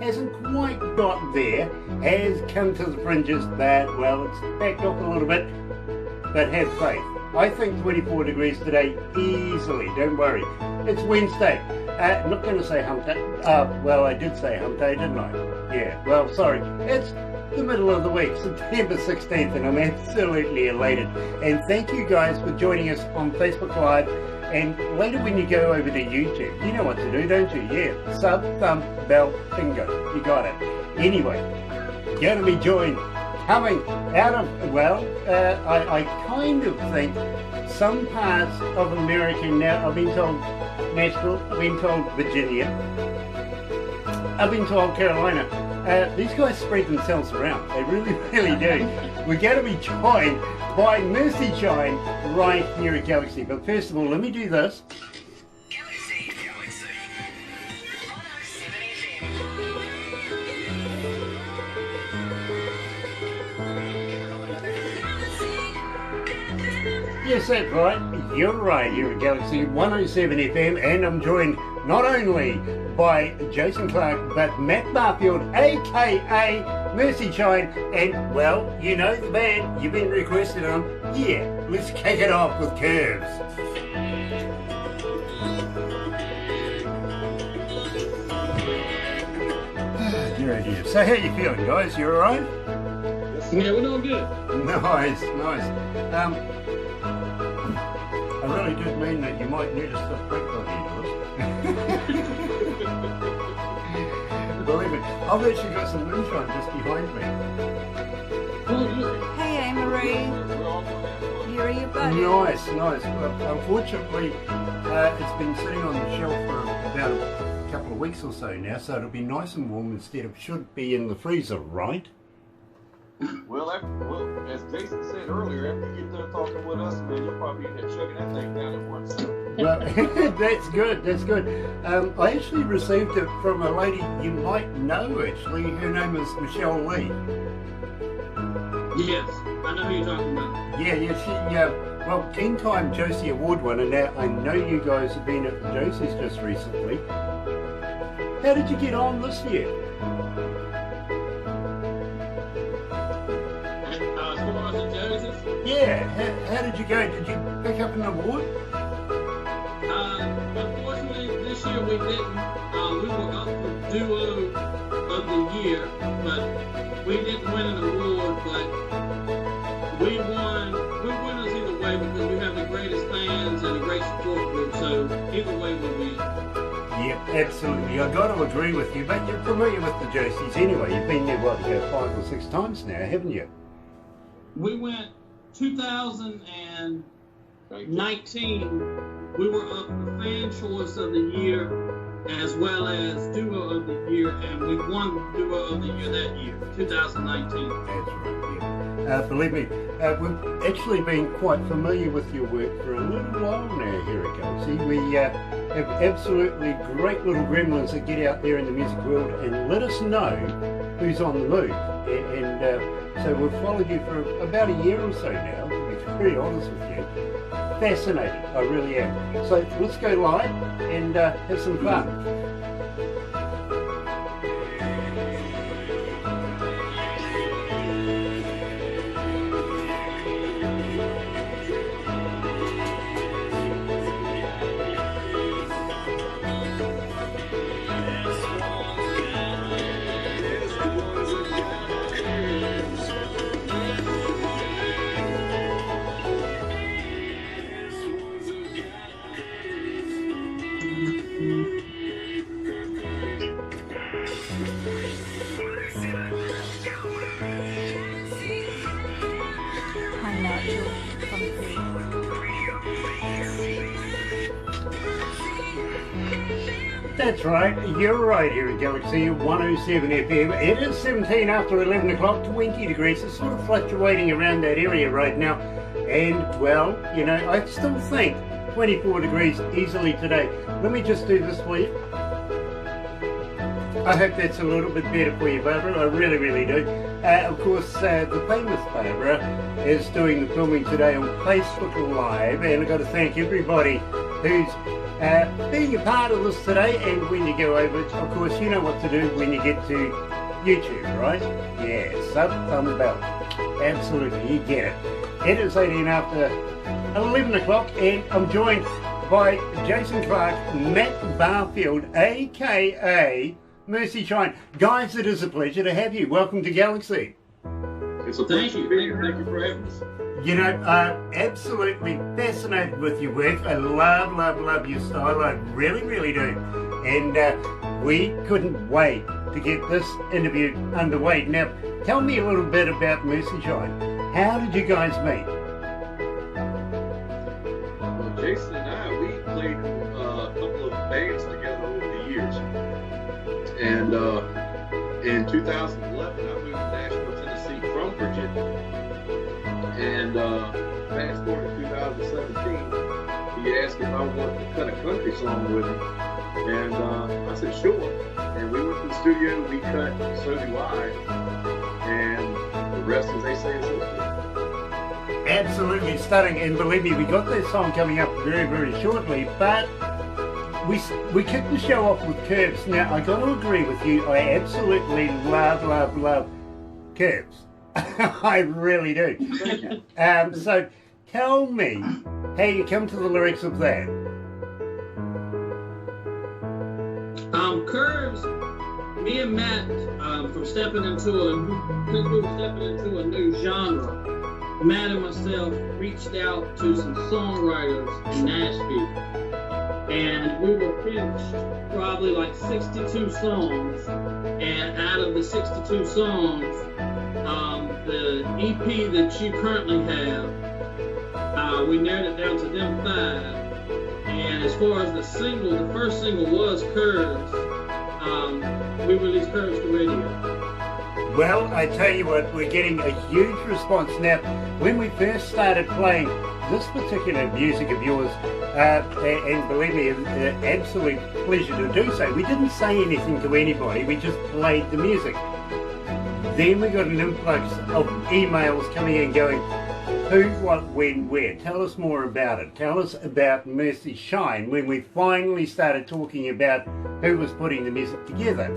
hasn't quite got there, has come to the fringes that, well, it's backed off a little bit, but have faith. I think 24 degrees today easily, don't worry. It's Wednesday. Not going to say hump day. Well, I did say hump day, didn't I? Yeah, well, sorry. It's the middle of the week, September 16th, and I'm absolutely elated. And thank you guys for joining us on Facebook Live. And later when you go over to YouTube, you know what to do, don't you? Yeah, sub, thumb, bell, bingo. You got it. Anyway, going to be joined coming out of, well, I kind of think some parts of America now. I've been told Nashville, I've been told Virginia, I've been told Carolina. These guys spread themselves around. They really, really do. We're going to be joined by Mercy Shine right here at Galaxy. But first of all, let me do this. Galaxy 107 FM. Yes, that's right. You're right here at Galaxy 107 FM, and I'm joined not only by Jason Clark, but Matt Barfield, aka Mercy Shine, and well, you know the band you've been requested on. Yeah, let's kick it off with Curves. Dear, oh dear. So how you feeling, guys? You alright? Yeah, we're doing good. Nice, nice. I really did mean that you might need a stiff break by the end of this. Believe me, I've actually got some moonshine just behind me. Hey, Anne-Marie. Here are your buddies. Nice, nice. Well, unfortunately, it's been sitting on the shelf for about a couple of weeks or so now, so it'll be nice and warm instead of should be in the freezer, right? Well, as Jason said earlier, after you get done talking with us, man, you'll probably end up chugging that thing down at once. Well, that's good, that's good. I actually received it from a lady you might know, actually. Her name is Michelle Lee. Yes, I know who you're talking about. Yeah, she, well, 10-time Josie Award winner. Now, I know you guys have been at the Josies just recently. How did you get on this year? As far as the Josies? Yeah, how did you go? Did you pick up an award? Unfortunately, this year we didn't. We were up for Duo of the Year, but we didn't win an award, but we won. We're winners either way because we have the greatest fans and a great support group, so either way we win. Yep, absolutely. I've got to agree with you, but you're familiar with the Josies anyway. You've been there, what, about 5 or 6 times now, haven't you? We went 2019. We were up for Fan Choice of the Year as well as Duo of the Year, and we won Duo of the Year that year, 2019. That's right, yeah. Believe me, we've actually been quite familiar with your work for a little while now here at Galaxy. We have absolutely great little gremlins that get out there in the music world and let us know who's on the move. And so we've followed you for about a year or so now, to be very honest with you. Fascinating, I really am. So let's go live and have some fun. That's right, you're right here at Galaxy 107 FM. It is 17 after 11 o'clock, 20 degrees. It's sort of fluctuating around that area right now. And, well, you know, I still think 24 degrees easily today. Let me just do this for you. I hope that's a little bit better for you, Barbara. I really, really do. Of course, the famous Barbara is doing the filming today on Facebook Live. And I've got to thank everybody who's being a part of this today. And when you go over, of course, you know what to do when you get to YouTube, right? Yeah, sub, thumb, bell. Absolutely, you get it. It is 18 after 11 o'clock, and I'm joined by Jason Clark, Matt Barfield, aka Mercy Shine. Guys, it is a pleasure to have you. Welcome to Galaxy. It's a pleasure to be here. Thank you for having us. You know, absolutely fascinated with your work. I love your style. I really do. And we couldn't wait to get this interview underway. Now, tell me a little bit about Mercy Shine. How did you guys meet? Well, Jason and I, we played a couple of bands together over the years. And in 2011, I moved to Nashville, Tennessee from Virginia. And fast forward to 2017, he asked if I wanted to cut a country song with him. And I said, sure. And we went to the studio, we cut So Do I. And the rest, as they say, is history. Absolutely stunning, and believe me, we got that song coming up very shortly, but we kicked the show off with Curves. Now, I got to agree with you, I absolutely love Curves. I really do. Thank you. So, tell me how you come to the lyrics of that. Curves, me and Matt, from stepping into a new genre, Matt and myself reached out to some songwriters in Nashville, and we were pitched probably like 62 songs, and out of the 62 songs, the EP that you currently have, we narrowed it down to them 5. And as far as the first single was Curves. We released Curves to radio. Well, I tell you what, we're getting a huge response. Now, when we first started playing this particular music of yours, and believe me, it's an absolute pleasure to do so, we didn't say anything to anybody, we just played the music. Then we got an influx of emails coming in going, who, what, when, where? Tell us more about it. Tell us about Mercy Shine, when we finally started talking about who was putting the music together.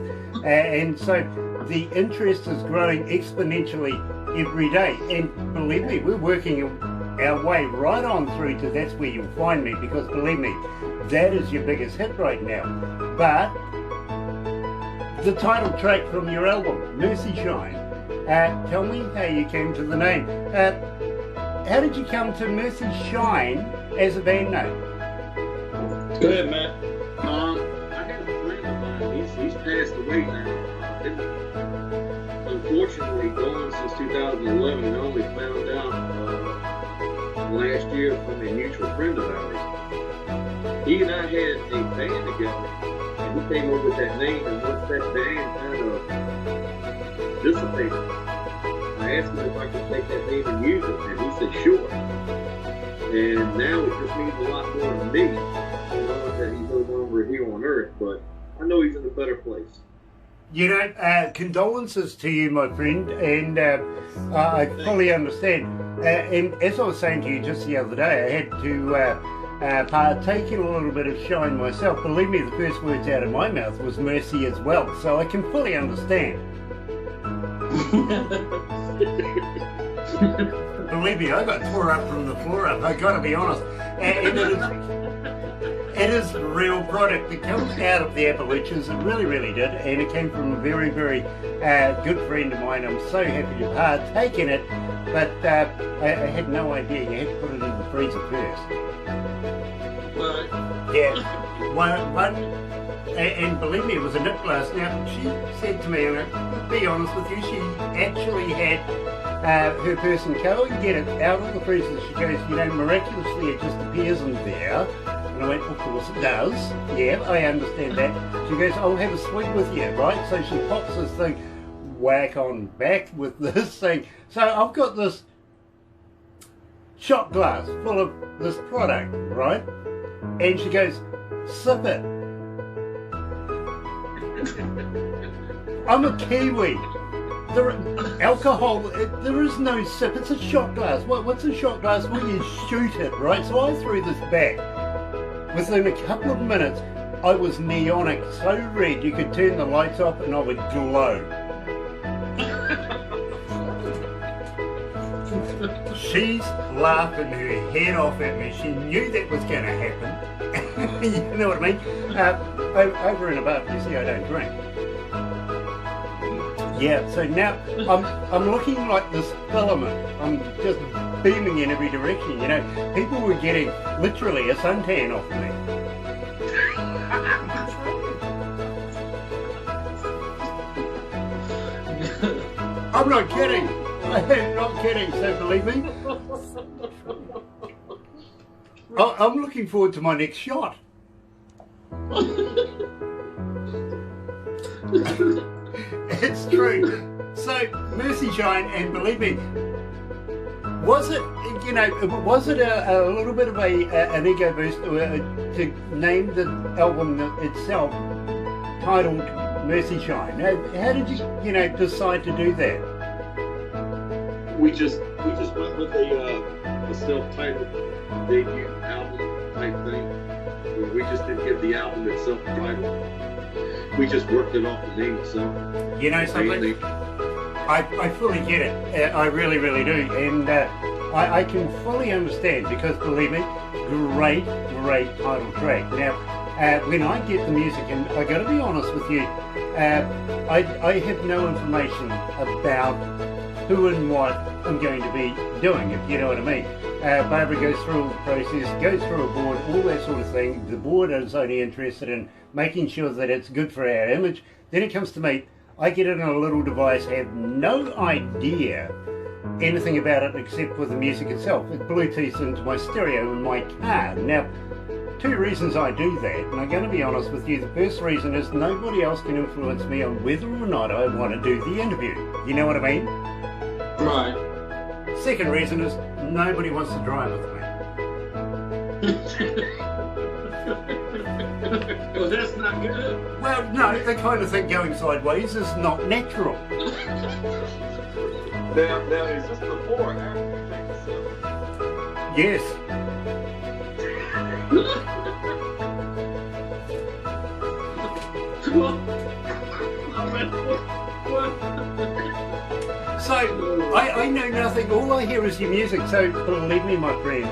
And so the interest is growing exponentially every day. And believe me, we're working our way right on through to That's Where You'll Find Me, because believe me, that is your biggest hit right now. But the title track from your album, Mercy Shine, tell me how you came to the name. How did you come to Mercy Shine as a band name? Go ahead, Matt. I got a friend of mine. He's passed away now. Unfortunately, going since 2011, I only found out last year from a mutual friend of ours. He and I had a band together, and he came up with that name, and once that band kind of dissipated, I asked him if I could take that name and use it, and he said sure. And now it just means a lot more to me, knowing that he's no longer here on Earth, but I know he's in a better place. You know, condolences to you, my friend, and I fully understand. And as I was saying to you just the other day, I had to partake in a little bit of Shine myself. Believe me, the first words out of my mouth was Mercy as well, so I can fully understand. Believe me, I got tore up from the floor up, I gotta be honest. And it is the real product that comes out of the Appalachians. It really did, and it came from a very good friend of mine. I'm so happy to partake in it, but I had no idea you had to put it in the freezer first. Yeah, one, and believe me, it was a nip glass. Now, she said to me, and to be honest with you, she actually had her person go and get it out of the freezer. She goes, you know, miraculously it just appears in there. And I went, of course it does. Yeah, I understand that. She goes, I'll have a sweet with you, right? So she pops this thing, whack on back with this thing. So I've got this shot glass full of this product, right? And she goes, sip it. I'm a Kiwi. Alcohol, there is no sip. It's a shot glass. What's a shot glass? Well, you shoot it, right? So I threw this back. within a couple of minutes, I was neonic, so red you could turn the lights off and I would glow. She's laughing her head off at me. She knew that was going to happen. You know what I mean? Over and above, you see, I don't drink. Yeah, so now I'm looking like this filament. I'm just beaming in every direction. You know, people were getting literally a suntan off me. I'm not kidding. I am not kidding. So believe me, I'm looking forward to my next shot. It's true. So Mercy Shine, and believe me, was it, you know, was it a little bit of an ego boost to name the album itself titled Mercy Shine? How did you know, decide to do that? We just went with a self-titled debut album type thing. We just didn't give the album itself a title. We just worked it off the name itself. You know something? I fully get it. I really, really do. And I can fully understand, because believe me, great title track. Now, when I get the music, and I got to be honest with you, I have no information about who and what I'm going to be doing, if you know what I mean. Barbara goes through all the process, goes through a board, all that sort of thing. The board is only interested in making sure that it's good for our image. Then it comes to me, I get it on a little device, have no idea anything about it except for the music itself. It Bluetooths into my stereo in my car. Now, two reasons I do that, and I'm going to be honest with you. The first reason is nobody else can influence me on whether or not I want to do the interview. You know what I mean? Right. Second reason is nobody wants to drive with me. Well, that's not good. Well, no, they kind of think going sideways is not natural. Now, is this before or after you take the selfie? Yes. So, I know nothing, all I hear is your music, so believe me, my friends,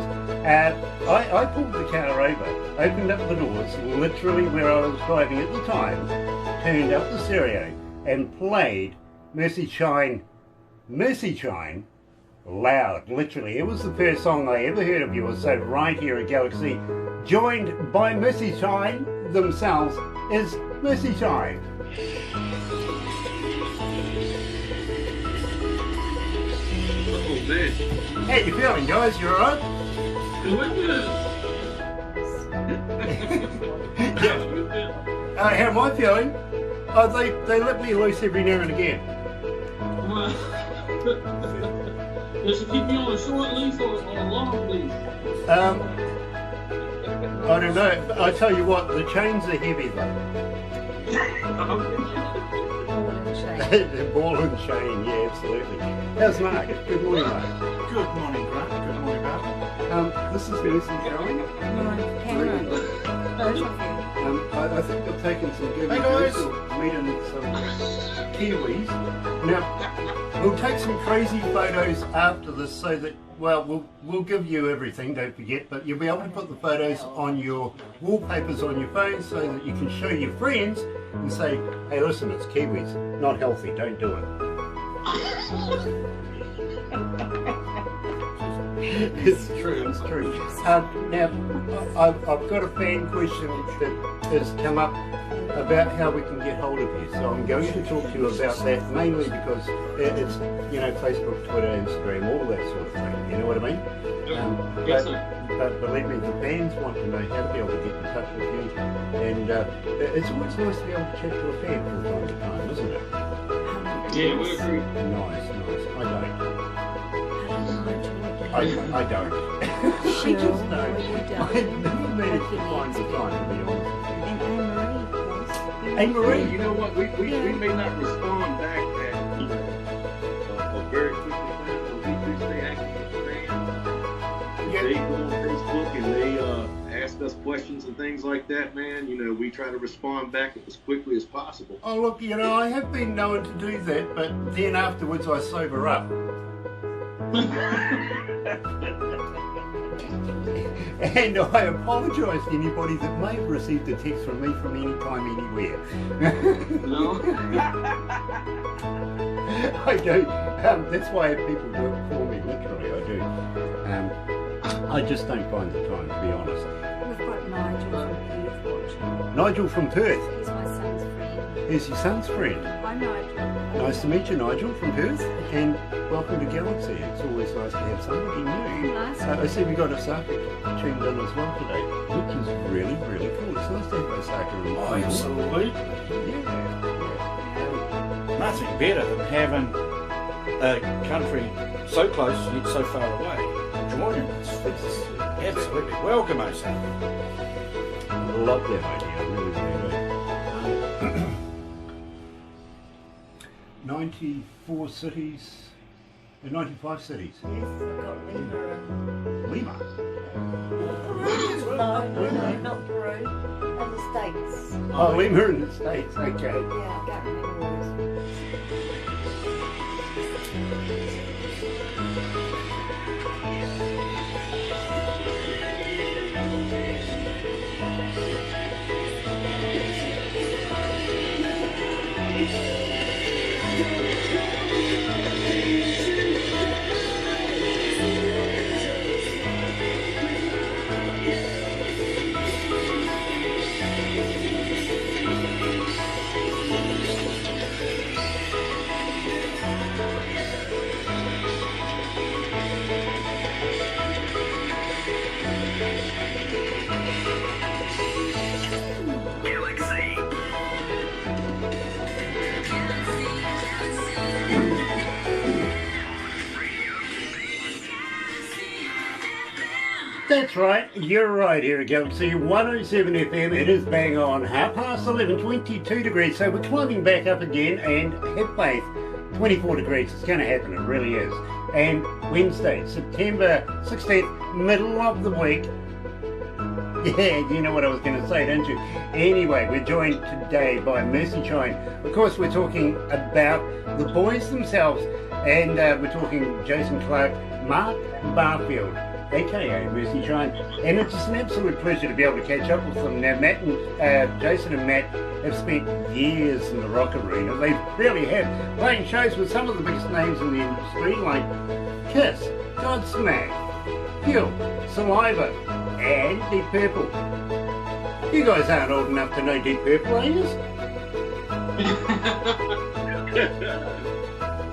I pulled the car over, opened up the doors, literally where I was driving at the time, turned up the stereo, and played Mercy Shine, loud, literally. It was the first song I ever heard of yours, so right here at Galaxy, joined by Mercy Shine themselves, is Mercy Shine. Oh man. How you feeling, guys? You alright? We're good. How am I feeling? Oh, they let me loose every now and again. Does it keep you on a short leash or a long leash? I don't know. I tell you what, the chains are heavy though. The ball and chain, yeah, absolutely. How's Mark? Good morning, Mark. Good morning, Grant. Good morning, Matt. This is Lucy Shine. I think they've taken some good meeting some Kiwis. Now, we'll take some crazy photos after this so that, well, we'll give you everything, don't forget, but you'll be able to put the photos on your wallpapers on your phone so that you can show your friends and say, hey, listen, it's Kiwis, not healthy, don't do it. It's true, it's true. Now, I've got a fan question that has come up about how we can get hold of you. So I'm going to talk to you about that, mainly because it's, you know, Facebook, Twitter, Instagram, all that sort of thing. You know what I mean? Yes, but believe me, the fans want to know how to be able to get in touch with you. And it's always nice to be able to chat to a fan from time to time, isn't it? Yeah, we agree. Nice. I don't. I just don't. I never managed to find the time, to be honest with you. Hey, Marie. You know what? We may not respond back that very quickly, but we do stay active with fans. Yeah. They go on Facebook and they ask ask us questions and things like that, man, you know, we try to respond back as quickly as possible. Oh, look, you know, I have been known to do that, but then afterwards I sober up. And I apologise to anybody that may have received a text from me from any time, anywhere. No. I do. That's why people do it for me, literally, I do. I just don't find the time, to be honest. We've got Nigel from Perth watching. Nigel from Perth. He's my son's friend. He's your son's friend. Hi, Nigel. Nice to meet you, Nigel from Perth, and welcome to Galaxy. It's always nice to have somebody new. Nice. I see we got Osaka tuned in as well today, which is really, really cool. It's nice to have Osaka in. Oh, absolutely. Yeah. Nothing better than having a country so close yet so far away joining us. It's absolutely welcome, Osaka. Love that idea, I really, really do. 94 cities, 95 cities. Yes, I've got Lima Lima. and no, not Peru, and the States. Oh, Lima in the States, okay. Yeah, I can't remember where Galaxy. That's right, you're right here at Galaxy 107 FM. It is bang on 11:30, 22 degrees, so we're climbing back up again, and have faith, 24 degrees, it's going to happen, it really is. And Wednesday, September 16th, middle of the week. Yeah, you know what I was going to say, don't you? Anyway, we're joined today by Mercy Chine. Of course, we're talking about the boys themselves, and we're talking Jason Clark, Mark Barfield, aka Mercy Chine, and it's just an absolute pleasure to be able to catch up with them. Now, Jason and Matt have spent years in the rock arena. They really have, playing shows with some of the biggest names in the industry, like Kiss, Godsmack, Hill, Saliva, and Deep Purple. You guys aren't old enough to know Deep Purple, are you?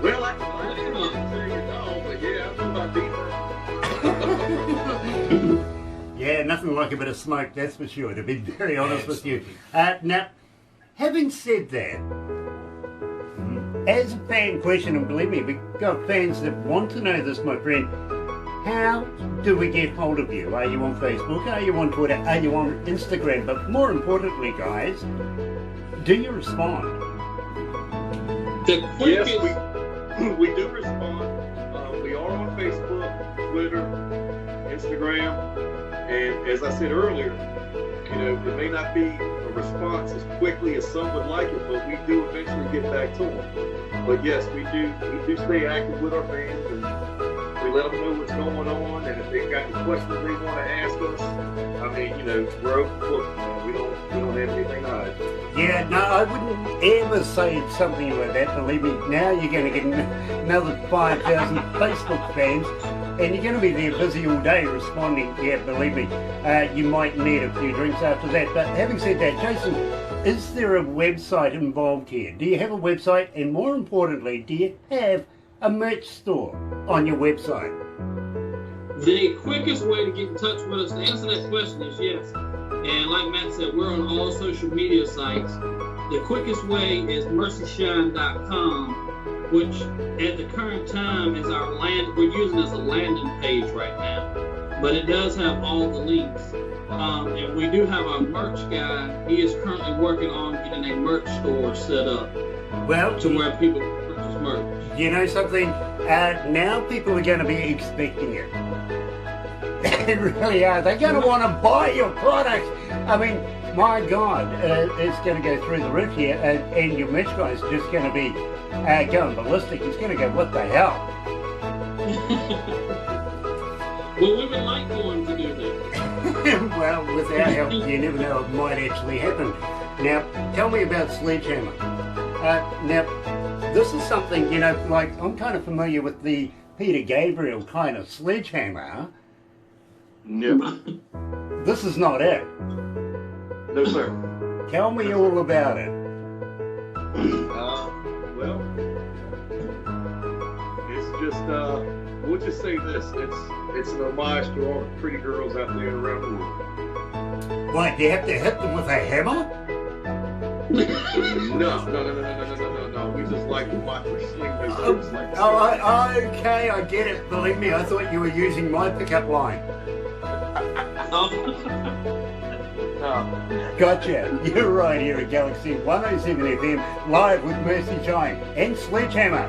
Well, I didn't say it all, but yeah, I know about deeper. Yeah, nothing like a bit of smoke, that's for sure, to be very honest with you. Now, having said that, as a fan question, and believe me, we've got fans that want to know this, my friend, how do we get hold of you? Are you on Facebook? Are you on Twitter? Are you on Instagram? But more importantly, guys, do you respond? The quickest. Yes, we do respond. We are on Facebook, Twitter, Instagram, and as I said earlier, you know, it may not be a response as quickly as some would like it, but we do eventually get back to them. But yes, we do stay active with our fans, and we let them know what's going on, and if they've got any questions they want to ask us, I mean, you know, we're open book, man. We don't have anything to hide. Yeah, no, I wouldn't ever say something like that. Believe me, now you're going to get another 5,000 Facebook fans, and you're going to be there busy all day responding. Yeah, believe me, you might need a few drinks after that. But having said that, Jason, is there a website involved here? Do you have a website? And more importantly, do you have a merch store on your website? The quickest way to get in touch with us to answer that question is yes. And like Matt said, we're on all social media sites. The quickest way is mercyshine.com, which at the current time is our we're using as a landing page right now. But it does have all the links. And we do have our merch guy. He is currently working on getting a merch store set up. Well, to where people can purchase merch. You know something? Now people are going to be expecting it. They really are. They're going to want to buy your products. I mean, my God, it's going to go through the roof here, and your mesh guy's just going to be going ballistic. He's going to go, what the hell? Well, we would like for him to do that. Well, without help, you never know, it might actually happen. Now, tell me about sledgehammer. Now, this is something, you know, like, I'm kind of familiar with the Peter Gabriel kind of sledgehammer. No. This is not it. No, sir. Tell me all about it. Well, it's just, we'll just say this. It's an homage to all the pretty girls out there around the world. What, you have to hit them with a hammer? No. We just like to watch her sling those hoops like so. Okay, I get it. Believe me, I thought you were using my pickup line. Gotcha. You're right here at Galaxy 107 FM, live with Mercy Chime and Sledgehammer.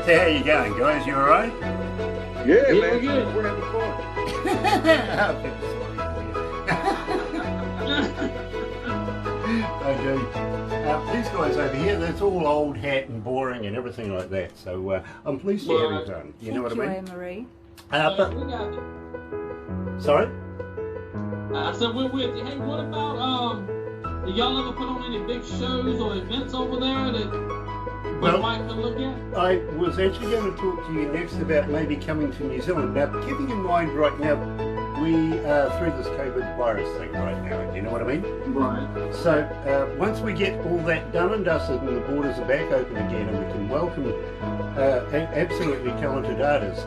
So how you going, guys? You alright? Yeah, Yeah, man. good. We're having fun. I feel sorry for you. I do. These guys over here, that's all old hat and boring and everything like that. So I'm pleased you're having fun. You know what I mean? Anne-Marie. But, We got you. sorry? I said we're with you. Hey, what about do y'all ever put on any big shows or events over there that we Well, might come look at? I was actually going to talk to you next about maybe coming to New Zealand. Now, keeping in mind right now, we are through this COVID virus thing right now. You know what I mean? Right. So once we get all that done and dusted and the borders are back open again and we can welcome absolutely talented artists,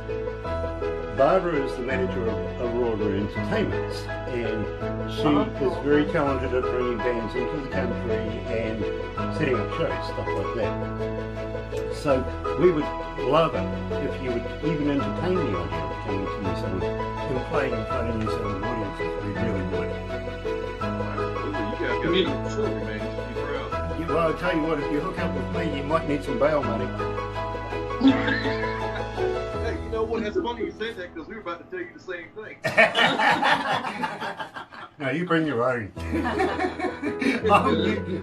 Barbara is the manager of Aurora Entertainments, and she is very talented at bringing bands into the country and setting up shows, stuff like that. So we would love it if you would even entertain the idea of coming to New Zealand and playing in front of New Zealand audiences. We really would. You guys got to be sure, man. You should be proud. Well, I'll tell you what, if you hook up with me, you might need some bail money. Hey, you know what? That's funny you say that because we were about to tell you the same thing. No, you bring your own.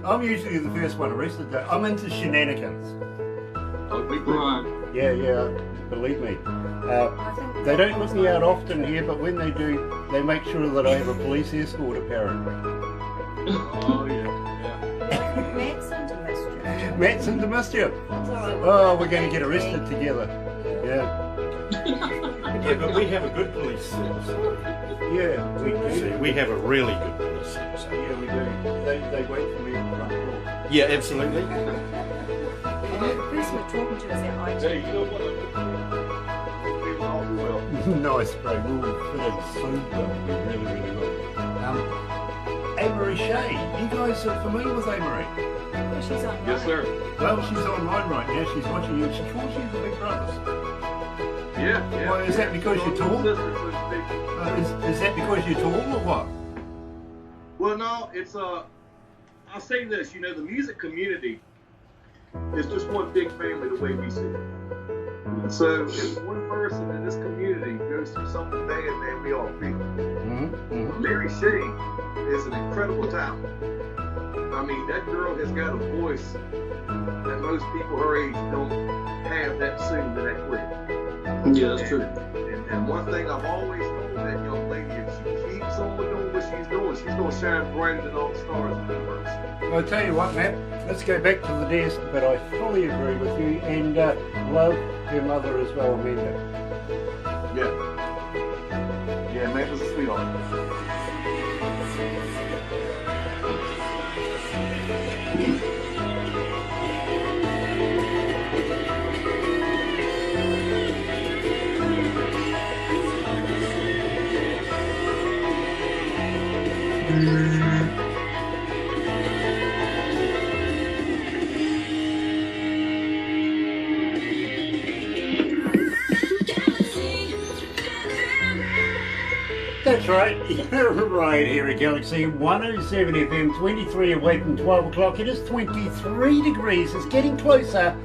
I'm usually the first one arrested. I'm into shenanigans. Oh, we Right. Yeah, believe me. I think They don't let me out often here, but when they do, they make sure that I have a police escort, apparently. Oh, yeah. Matt's into mischief. Matt's into mischief. That's all right. Oh, we're going to get arrested together. Yeah. Yeah, but we have a good police service. Yeah, we See, do. we have a really good police service. Yeah, we do. They wait for me at the front door. Yeah, absolutely. And the person we're talking to is our IT. Hey, you know what? I'm feeling awful well. Nice, bro. We'll fit in so well. We really, really will. Anne-Marie Shea. You guys are familiar with Anne-Marie? Oh, she's online. Yes, sir. Well, she's online right now. She's watching you. She calls you the Big Brothers. Yeah. Well, is that because you're tall? Sister, so to speak. Is that because you're tall or what? Well, no, it's I'll say this. You know, the music community is just one big family the way we see it. So if one person in this community goes through something bad, man, we all feel it. Mary Shea is an incredible talent. I mean, that girl has got a voice that most people her age don't have that soon and that quick. Yeah, that's true. And one thing I've always told that young lady, if she keeps on doing what she's doing, she's going to shine brighter than all the stars in the universe. I'll tell you what, Matt. Let's go back to the desk, but I fully agree with you and love her mother as well, Amanda. Yeah, Amanda's a sweetheart. That's right. You're right here at Galaxy 107 FM, 23 away from 12 o'clock. It is 23 degrees. It's getting closer.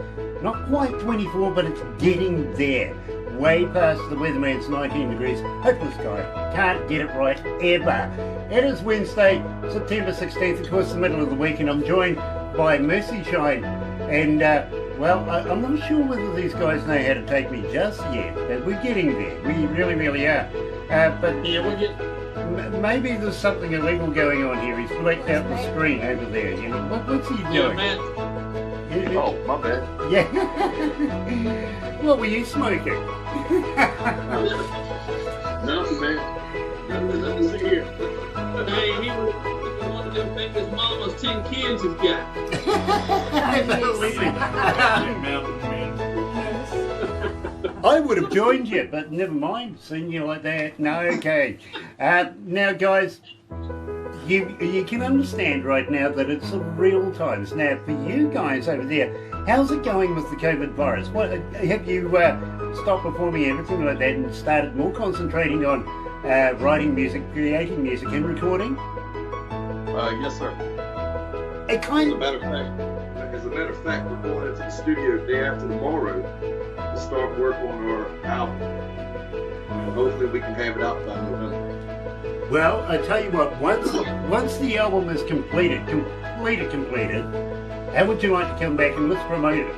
Not quite 24, but it's getting there. Way past the weatherman's 19 degrees. Hopeless guy. Can't get it right ever. It is Wednesday, September 16th, of course, the middle of the week, and I'm joined by Mercy Shine. And, well, I'm not sure whether these guys know how to take me just yet, but we're getting there. We really, really are. But Yeah, we get. maybe there's something illegal going on here. He's blacked out the screen over there. You know, what's he Yeah, doing? Matt. Oh, my bad. Yeah. What were you smoking? Nothing, man. Nothing to see here. Hey, he was one of them think his mama's 10 kids he's got. Mountain man. I would have joined you, but never mind. Seeing you like that. No, okay. Now, guys, you can understand right now that it's the real times. Now, for you guys over there, how's it going with the COVID virus? What have you stopped performing everything like that and started more concentrating on writing music, creating music, and recording? Yes, sir. It kind As a matter of fact, we're going into the studio the day after tomorrow to start work on our album. And hopefully we can have it out by November. Well, I tell you what, once the album is completed, how would you like to come back and let's promote it?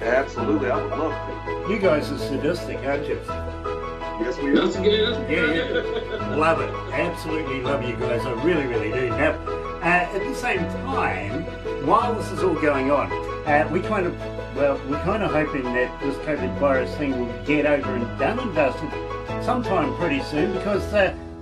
Absolutely, I would love to. You guys are sadistic, aren't you? Yes, we That's are. good. Yeah. Love it. Absolutely love you guys. I really, really do. Now, at the same time, while this is all going on, we're kind of hoping that this COVID virus thing will get over and done and dusted sometime pretty soon because,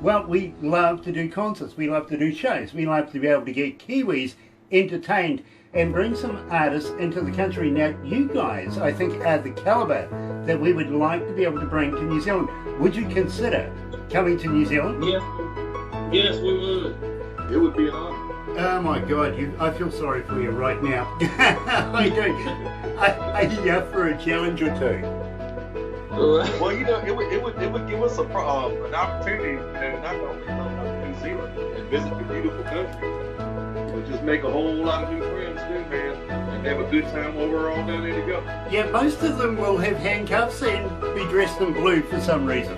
well, we love to do concerts. We love to do shows. We love to be able to get Kiwis entertained and bring some artists into the country. Now, you guys, I think, are the caliber that we would like to be able to bring to New Zealand. Would you consider coming to New Zealand? Yes. Yes, we would. It would be an honor. Oh my God, I feel sorry for you right now. I do. I up for a challenge or two. Well, you know, it would give us an opportunity, you know, not to only come up to New Zealand and visit the beautiful country, but just make a whole lot of new friends too, man, and have a good time while we're all down there together. Yeah, most of them will have handcuffs and be dressed in blue for some reason.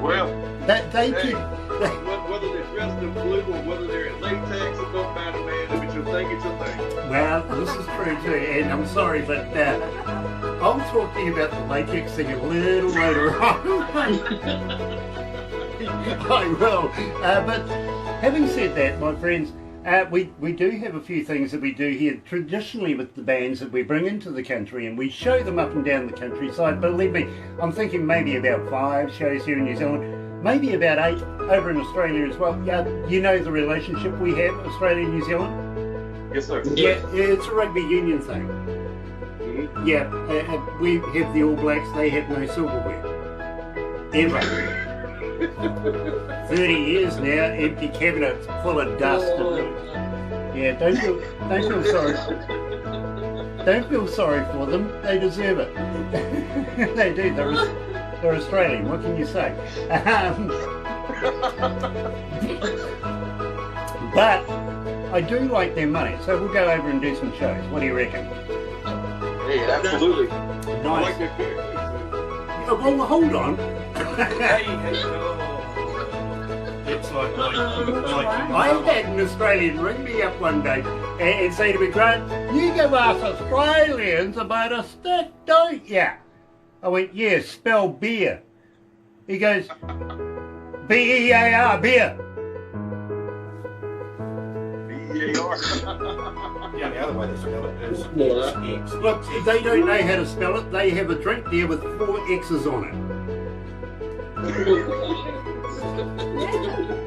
Well, They hey, keep. whether they're dressed in blue or whether they're in latex, it don't matter, man. If it's your thing, it's your thing. Well, this is true too, and I'm sorry, but I'll talk to you about the latex thing a little later on. I will. But having said that, my friends, we do have a few things that we do here traditionally with the bands that we bring into the country, and we show them up and down the countryside. Believe me, I'm thinking maybe about 5 shows here in New Zealand, maybe about 8 over in Australia as well. Yeah, you know the relationship we have, Australia and New Zealand? Yes, sir. Yeah, it's a rugby union thing. Mhm. Yeah, we have the All Blacks, they have no silverware. Ever. 30 years now, empty cabinets full of dust. Yeah, don't feel sorry. Don't feel sorry for them. They deserve it. They do. They're Australian. What can you say? But I do like their money, so we'll go over and do some shows. What do you reckon? Hey, absolutely. I Nice. like that beer. Oh, well, hold on. It's like I had an Australian ring me up one day and say to me, Grant, you give us Australians about a stick, don't ya? I went, yeah, spell beer. He goes, B-E-A-R, beer. B-E-A-R. Yeah, the other way to spell it is Yeah. X. Look, they don't know how to spell it. They have a drink there with 4 X's on it.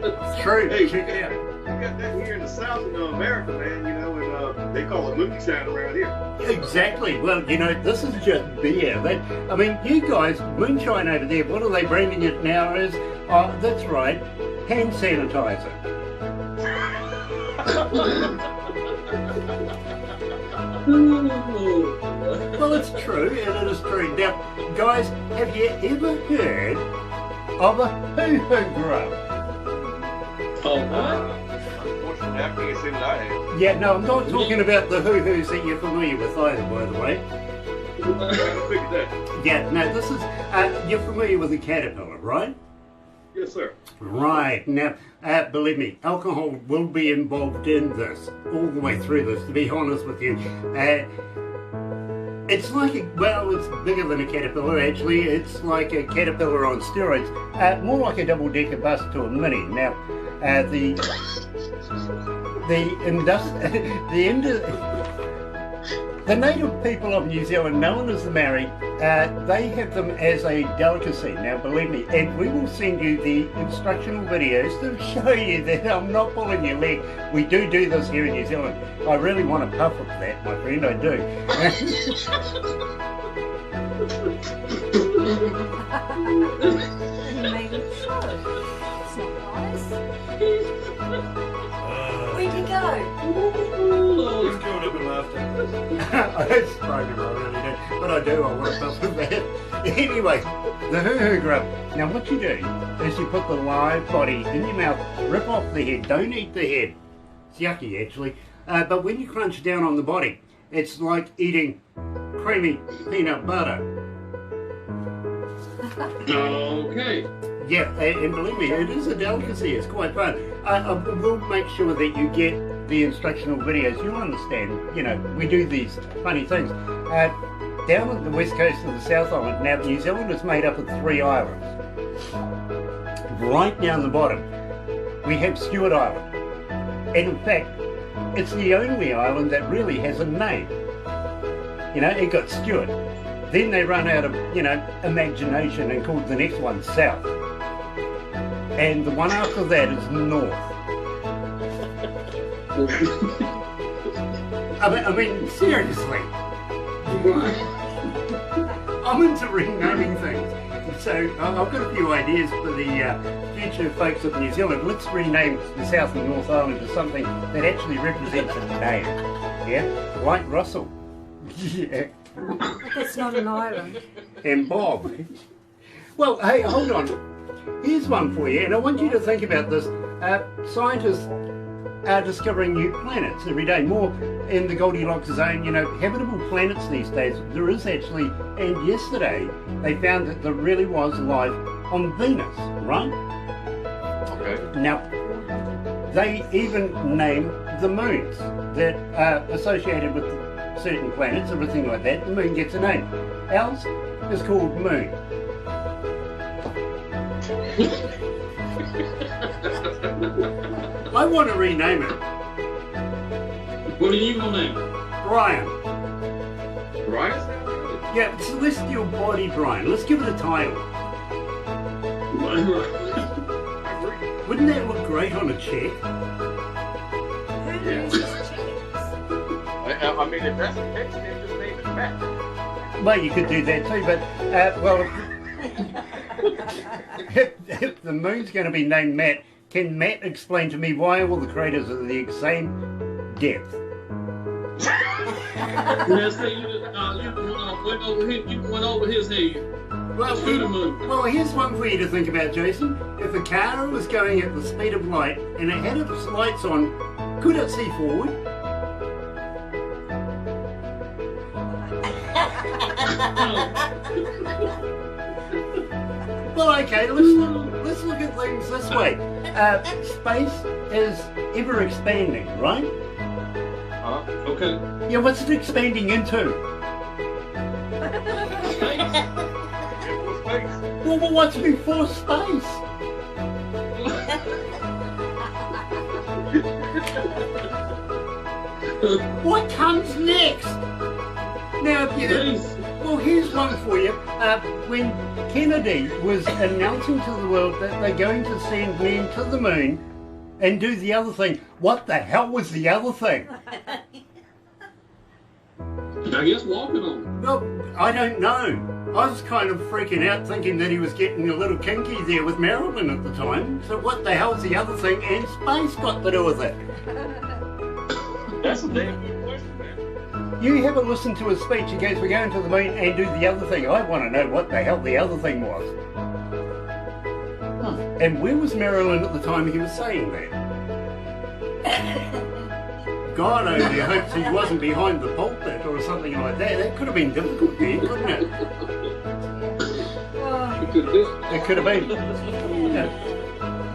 It's true. Hey, Check it out. We got that here in the South of America, man, you know, and they call it moonshine around here. Exactly. Well, you know, this is just beer. I mean, you guys, moonshine over there, what are they branding it now as? Oh, that's right, hand sanitizer. Well, it's true, and it is true. Now, guys, have you ever heard of a hoo-hoo grub. Oh, what? Unfortunately, I can't say that I have. Yeah, no, I'm not talking about the hoo-hoos that you're familiar with either, by the way. I figured that. Yeah, no, this is, you're familiar with a caterpillar, right? Yes, sir. Right. Now, believe me, alcohol will be involved in this, all the way through this, to be honest with you. It's like, it's bigger than a caterpillar, actually. It's like a caterpillar on steroids. More like a double-decker bus to a mini. Now, the native people of New Zealand, known as the Maori, they have them as a delicacy. Now, believe me, and we will send you the instructional videos to show you that I'm not pulling your leg. We do this here in New Zealand. I really want to puff with that, my friend, I do. Maybe so. It's not nice. Where'd you go? He's curled up in laughter. I sprayed him, I really do. But I do, I want to puff with that. Anyway, the hoo-hoo grub. Now what you do is you put the live body in your mouth, rip off the head, don't eat the head. It's yucky actually. But when you crunch down on the body, it's like eating creamy peanut butter. Okay. Yeah, and believe me, it is a delicacy. It's quite fun. I will make sure that you get the instructional videos. You'll understand, you know, we do these funny things. Down on the west coast of the South Island, now New Zealand is made up of 3 islands. Right down the bottom, we have Stewart Island. And in fact, it's the only island that really has a name. You know, it got Stewart. Then they run out of, you know, imagination and called the next one South. And the one after that is North. I mean, seriously. I'm into renaming things. So I've got a few ideas for the future folks of New Zealand. Let's rename the South and North Island to something that actually represents a name. Yeah? Like Russell. Yeah. That's not an island. And Bob. Well, hey, hold on. Here's one for you, and I want you to think about this. Scientists are discovering new planets every day, more in the Goldilocks zone, you know, habitable planets these days. There is actually, and yesterday they found that there really was life on Venus, right? Okay. Now, they even name the moons that are associated with certain planets, everything like that. The moon gets a name. Ours is called Moon. I want to rename it. What are you gonna name? Brian. Brian sounds good. Yeah, Celestial Body Brian. Let's give it a title. Wouldn't that look great on a check? Who uses checks? I mean, if that's the case, then just name it Matt. Well, you could do that too, but, well, if the moon's going to be named Matt, can Matt explain to me why all the craters are the same depth? Let's say you went over his head. Well, To the moon. well, here's one for you to think about, Jason. If a car was going at the speed of light and it had its lights on, could it see forward? Well, okay, let's look at things this way. Space is ever expanding, right? Okay. Yeah, what's it expanding into? Well, what's before space? What comes next? Now, if you... Space. Well, here's one for you. When Kennedy was announcing to the world that they're going to send men to the moon and do the other thing, what the hell was the other thing? I guess walking on it. Well, I don't know. I was kind of freaking out thinking that he was getting a little kinky there with Marilyn at the time. So what the hell's the other thing and space got to do with it? That's a damn good question, man. You have a listen to his speech. He goes, we're going to the moon and do the other thing. I want to know what the hell the other thing was. And where was Marilyn at the time he was saying that? God only hopes he wasn't behind the pulpit or something like that. That could have been difficult then, couldn't it? It could have been. Yeah.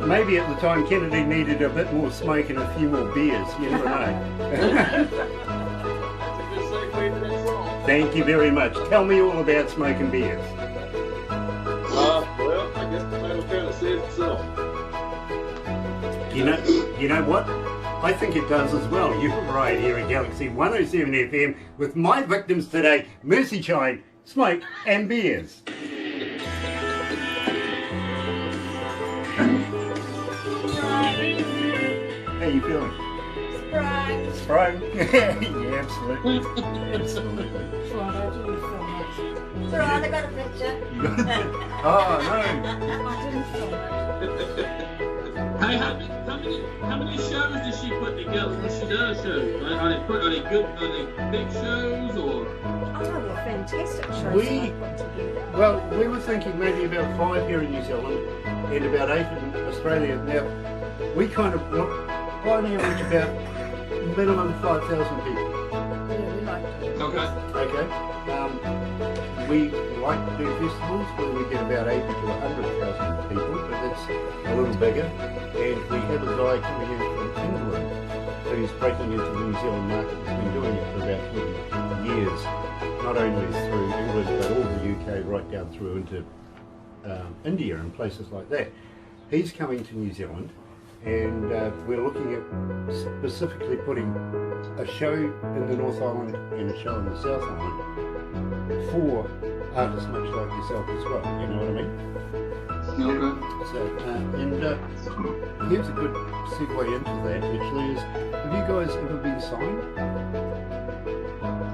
Maybe at the time Kennedy needed a bit more smoke and a few more beers. You never know. Thank you very much. Tell me all about smoke and beers. Well, I guess the title kind of says itself. You know what? I think it does as well. You're right here at Galaxy 107 FM with my victims today, Mercy Shine, Smoke and Beers. How you feeling? Sprung. Sprung? Yeah, absolutely. Absolutely. Well, I didn't film much. It's alright, I got a picture. You got it? Oh, I didn't film it. Hey, how many shows does she put together when she does shows? Are they good? Are they big shows or? Oh, they're fantastic shows. We- that I put together. Well, we were thinking maybe about 5 here in New Zealand and about 8 in Australia. Now, we kind of want, on average, about minimum 5,000 people. Yeah, we like it. Okay. Okay. We like to do festivals where we get about 80 to 100,000 people, but that's a little bigger. And we have a guy coming in from England who's breaking into the New Zealand market. He's been doing it for about 20 years, not only through England but all the UK, right down through into India and places like that. He's coming to New Zealand, and we're looking at specifically putting a show in the North Island and a show in the South Island for artists much like yourself as well, you know what I mean? Okay. So, here's a good segue into that actually is, have you guys ever been signed?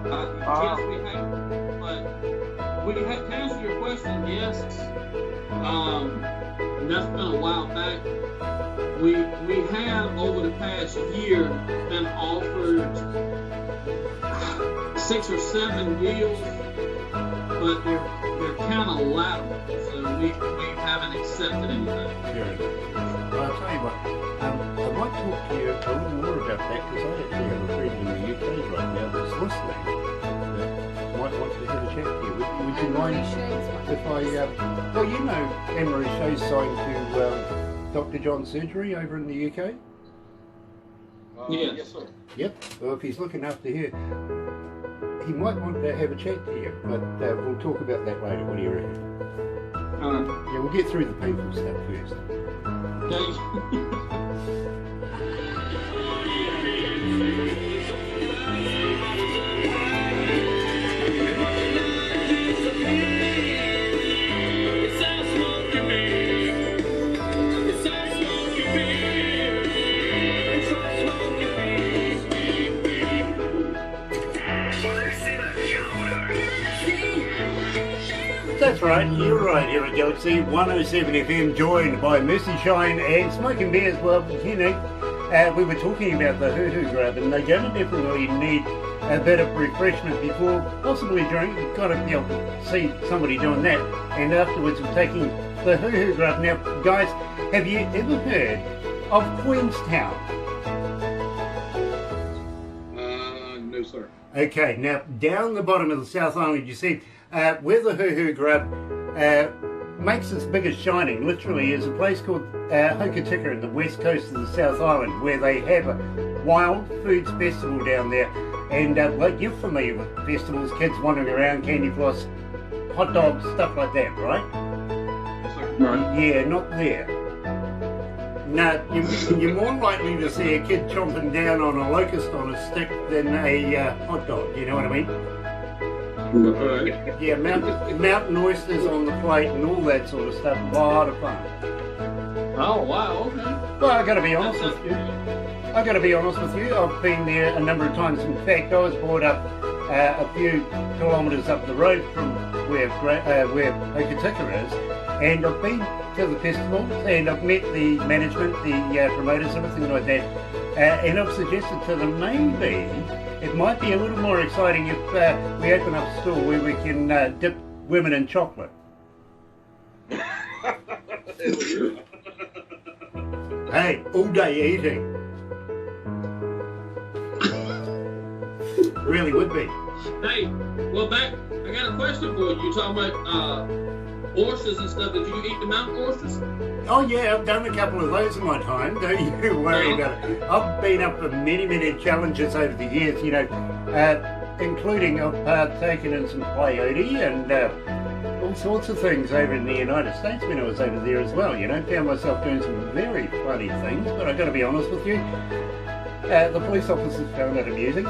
Yes, we have. But we have to answer your question. Yes. That's been a while back. We have over the past year been offered 6 or 7 deals, but they're kind of lateral, so we haven't accepted anything. Fair enough. Well, I'll tell you what, I might talk to you a little more about that because I actually have a friend in the UK right now that's listening that might want to have a chat to you. Would you mind if I, well, you know Anne-Marie Shea's signed to Dr. John's surgery over in the UK? Yes. Yes, sir. Yep. Well, if he's looking after her, he might want to have a chat to you, but we'll talk about that later. What do you reckon? Yeah, we'll get through the painful stuff first. That's right, you're right here at Galaxy 107 FM, joined by Mercy Shine and Smoke and Beers. Well, you know, we were talking about the hoo-hoo grub, and they're going to definitely need a bit of refreshment before, possibly during. You've got to be able to see somebody doing that, and afterwards we're taking the hoo-hoo grub. Now, guys, have you ever heard of Queenstown? No, sir. Okay, now down the bottom of the South Island, you see where the hoo-hoo grub makes its biggest shining, literally, is a place called Hokitika in the west coast of the South Island, where they have a wild foods festival down there. And well, you're familiar with festivals, kids wandering around, candy floss, hot dogs, stuff like that, right? Yes, sir. Right. Yeah, not there. No, you're more likely to see a kid chomping down on a locust on a stick than a hot dog, you know what I mean? Yeah, mountain oysters on the plate and all that sort of stuff, a lot of fun. Oh, wow, okay. Well, I gotta be honest with you. I've been there a number of times. In fact, I was brought up a few kilometres up the road from where Hokitika is, and I've been to the festival, and I've met the management, the promoters, everything like that, and I've suggested to them maybe it might be a little more exciting if we open up a store where we can dip women in chocolate. Hey, all day eating. Really would be. Hey, well, I got a question for you. You talking about oysters and stuff. Did you eat the mountain oysters? Oh yeah, I've done a couple of those in my time. Don't you worry about it. I've been up for many, many challenges over the years, you know, including I've partaken in some peyote and all sorts of things over in the United States when I was over there as well, you know. Found myself doing some very funny things, but I've got to be honest with you, the police officers found it amusing.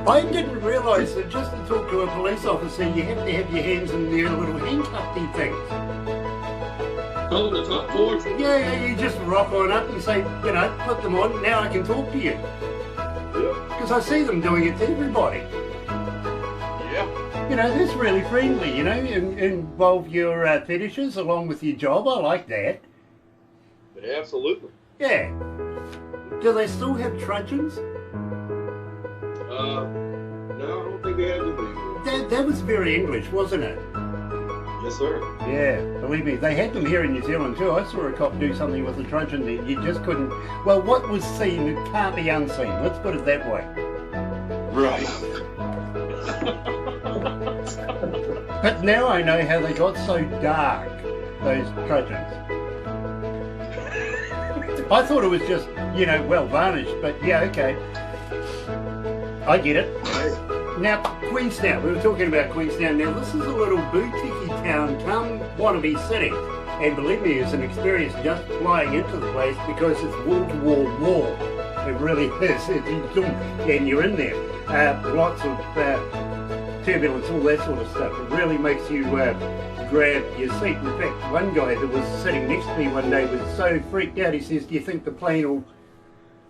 I didn't realise that just to talk to a police officer you have to have your hands in their little handcuffy things. Oh, the top board? Yeah, you just rock on up and say, you know, put them on, now I can talk to you. Because I see them doing it to everybody. Yeah. You know, that's really friendly, you know, involve your fetishes along with your job. I like that. Absolutely. Yeah. Do they still have truncheons? No, I don't think they have them anymore. That was very English, wasn't it? Yes, sir. Yeah, believe me, they had them here in New Zealand too. I saw a cop do something with a truncheon that you just couldn't... Well, what was seen, it can't be unseen. Let's put it that way. Right. But now I know how they got so dark, those truncheons. I thought it was just, you know, well varnished, but yeah, okay. I get it. Now, Queenstown, we were talking about Queenstown. Now, this is a little boutique town, come wannabe city. And believe me, it's an experience just flying into the place because it's wall-to-wall wall. It really is. And you're in there. Lots of turbulence, all that sort of stuff. It really makes you grab your seat. In fact, one guy that was sitting next to me one day was so freaked out, he says, "Do you think the plane will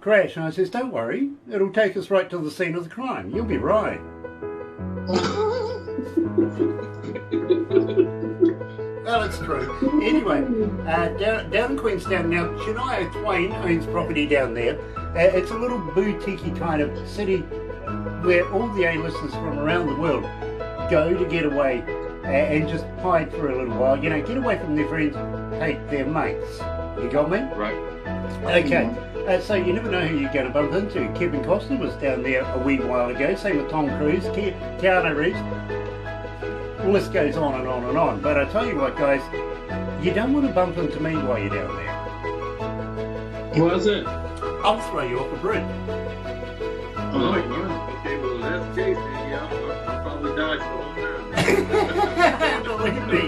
crash?" And I says, "Don't worry, it'll take us right to the scene of the crime. You'll be right." Well, it's true. Anyway, down in Queenstown now, Shania Twain owns property down there. It's a little boutique kind of city where all the A-listers from around the world go to get away and just hide for a little while. You know, get away from their friends, hate their mates. You got me? Right. Okay. So you never know who you're going to bump into. Kevin Costner was down there a wee while ago. Same with Tom Cruise, Keanu Reeves. The list goes on and on and on. But I tell you what, guys, you don't want to bump into me while you're down there. What is it? I'll throw you off a bridge. Oh, Okay, well, that's the case, then, yeah, I'll probably die for the whole time. Believe me,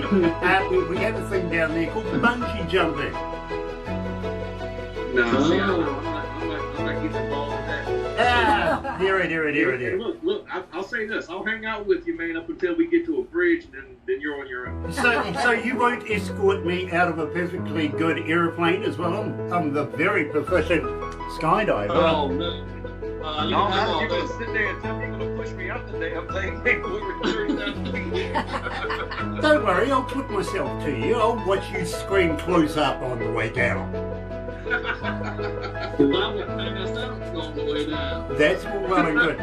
we have a thing down there called bungee jumping. No, see, I'm not getting involved in that. Dear. Look, I'll say this. I'll hang out with you, man, up until we get to a bridge, and then you're on your own. So you won't escort me out of a perfectly good airplane as well? I'm the very proficient skydiver. Oh, no. You No, can have you're all going to those. sit there and tell me you're going to push me out the damn thing. We were 30,000 feet. Don't worry, I'll put myself to you. I'll watch you scream close up on the way down. Because I would hang us out on the way down. That's all well and good.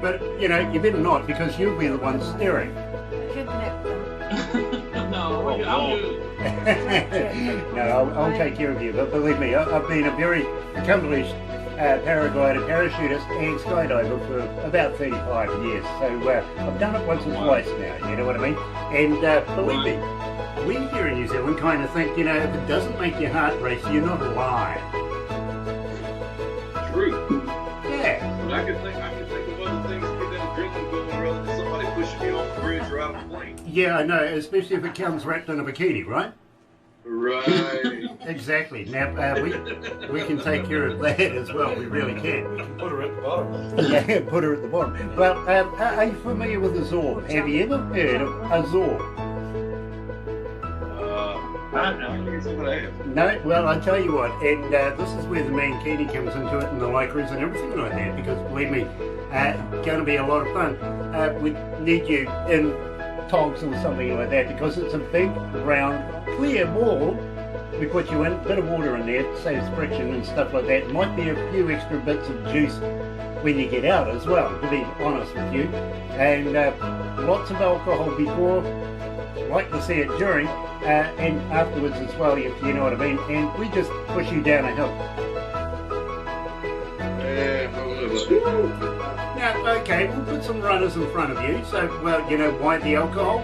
But, you know, you better not because you'll be the one steering. Kidnap them. No, I'm good. No, I'll take care of you. But believe me, I've been a very accomplished paraglider, parachutist and skydiver for about 35 years. So I've done it once or twice now, you know what I mean? And believe me, we here in New Zealand kind of think, you know, if it doesn't make your heart race, you're not alive. True. Yeah. But I can think of other things to get that adrenaline going rather than somebody pushing me off the bridge or out of the plane. Yeah, I know, especially if it comes wrapped in a bikini, right? Right. Exactly. Now, we can take care of that as well. We really can. Put her at the bottom. Yeah, put her at the bottom. Well, are you familiar with a Zorb? Have you ever heard of a Zorb? I guess what I have. No? Well, I tell you what, and this is where the mankini comes into it and the lycras and everything like that, because believe me, going to be a lot of fun. We need you in togs or something like that, because it's a big, round, clear ball. We put you in, a bit of water in there, saves friction and stuff like that. Might be a few extra bits of juice when you get out as well, to be honest with you. And lots of alcohol before like to see it during and afterwards as well, if you know what I mean. And we just push you down a hill. Yeah, I don't know. Now, okay, we'll put some runners in front of you. So, well, you know, why the alcohol?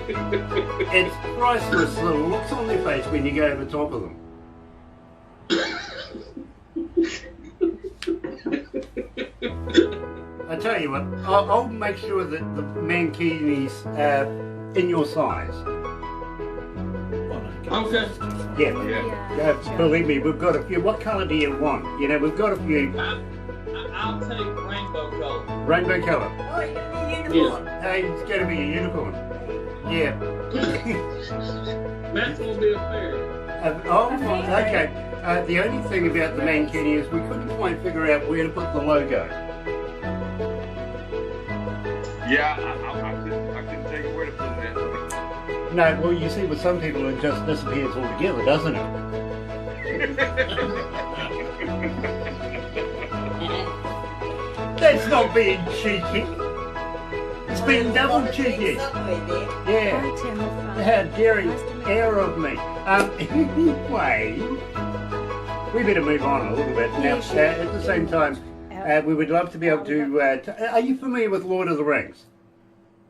It's priceless, the looks on their face when you go over top of them. I tell you what, I'll make sure that the mankinis in your size. Okay. Yeah. Believe me, we've got a few. What colour do you want? You know, we've got a few. I'll take rainbow color. Rainbow colour. Oh, you're gonna be a unicorn. Hey, it's going to be a unicorn. Yeah. That's gonna be a fairy. Okay. The only thing about the mankini is we couldn't quite figure out where to put the logo. Yeah, I couldn't tell you where to put that. No, well, you see, with some people it just disappears altogether, doesn't it? That's not being cheeky. It's been double cheeky. Yeah. Hi, Tim. How daring air of me. Anyway, we better move on a little bit now. At the same time, we would love to be able to. Are you familiar with Lord of the Rings?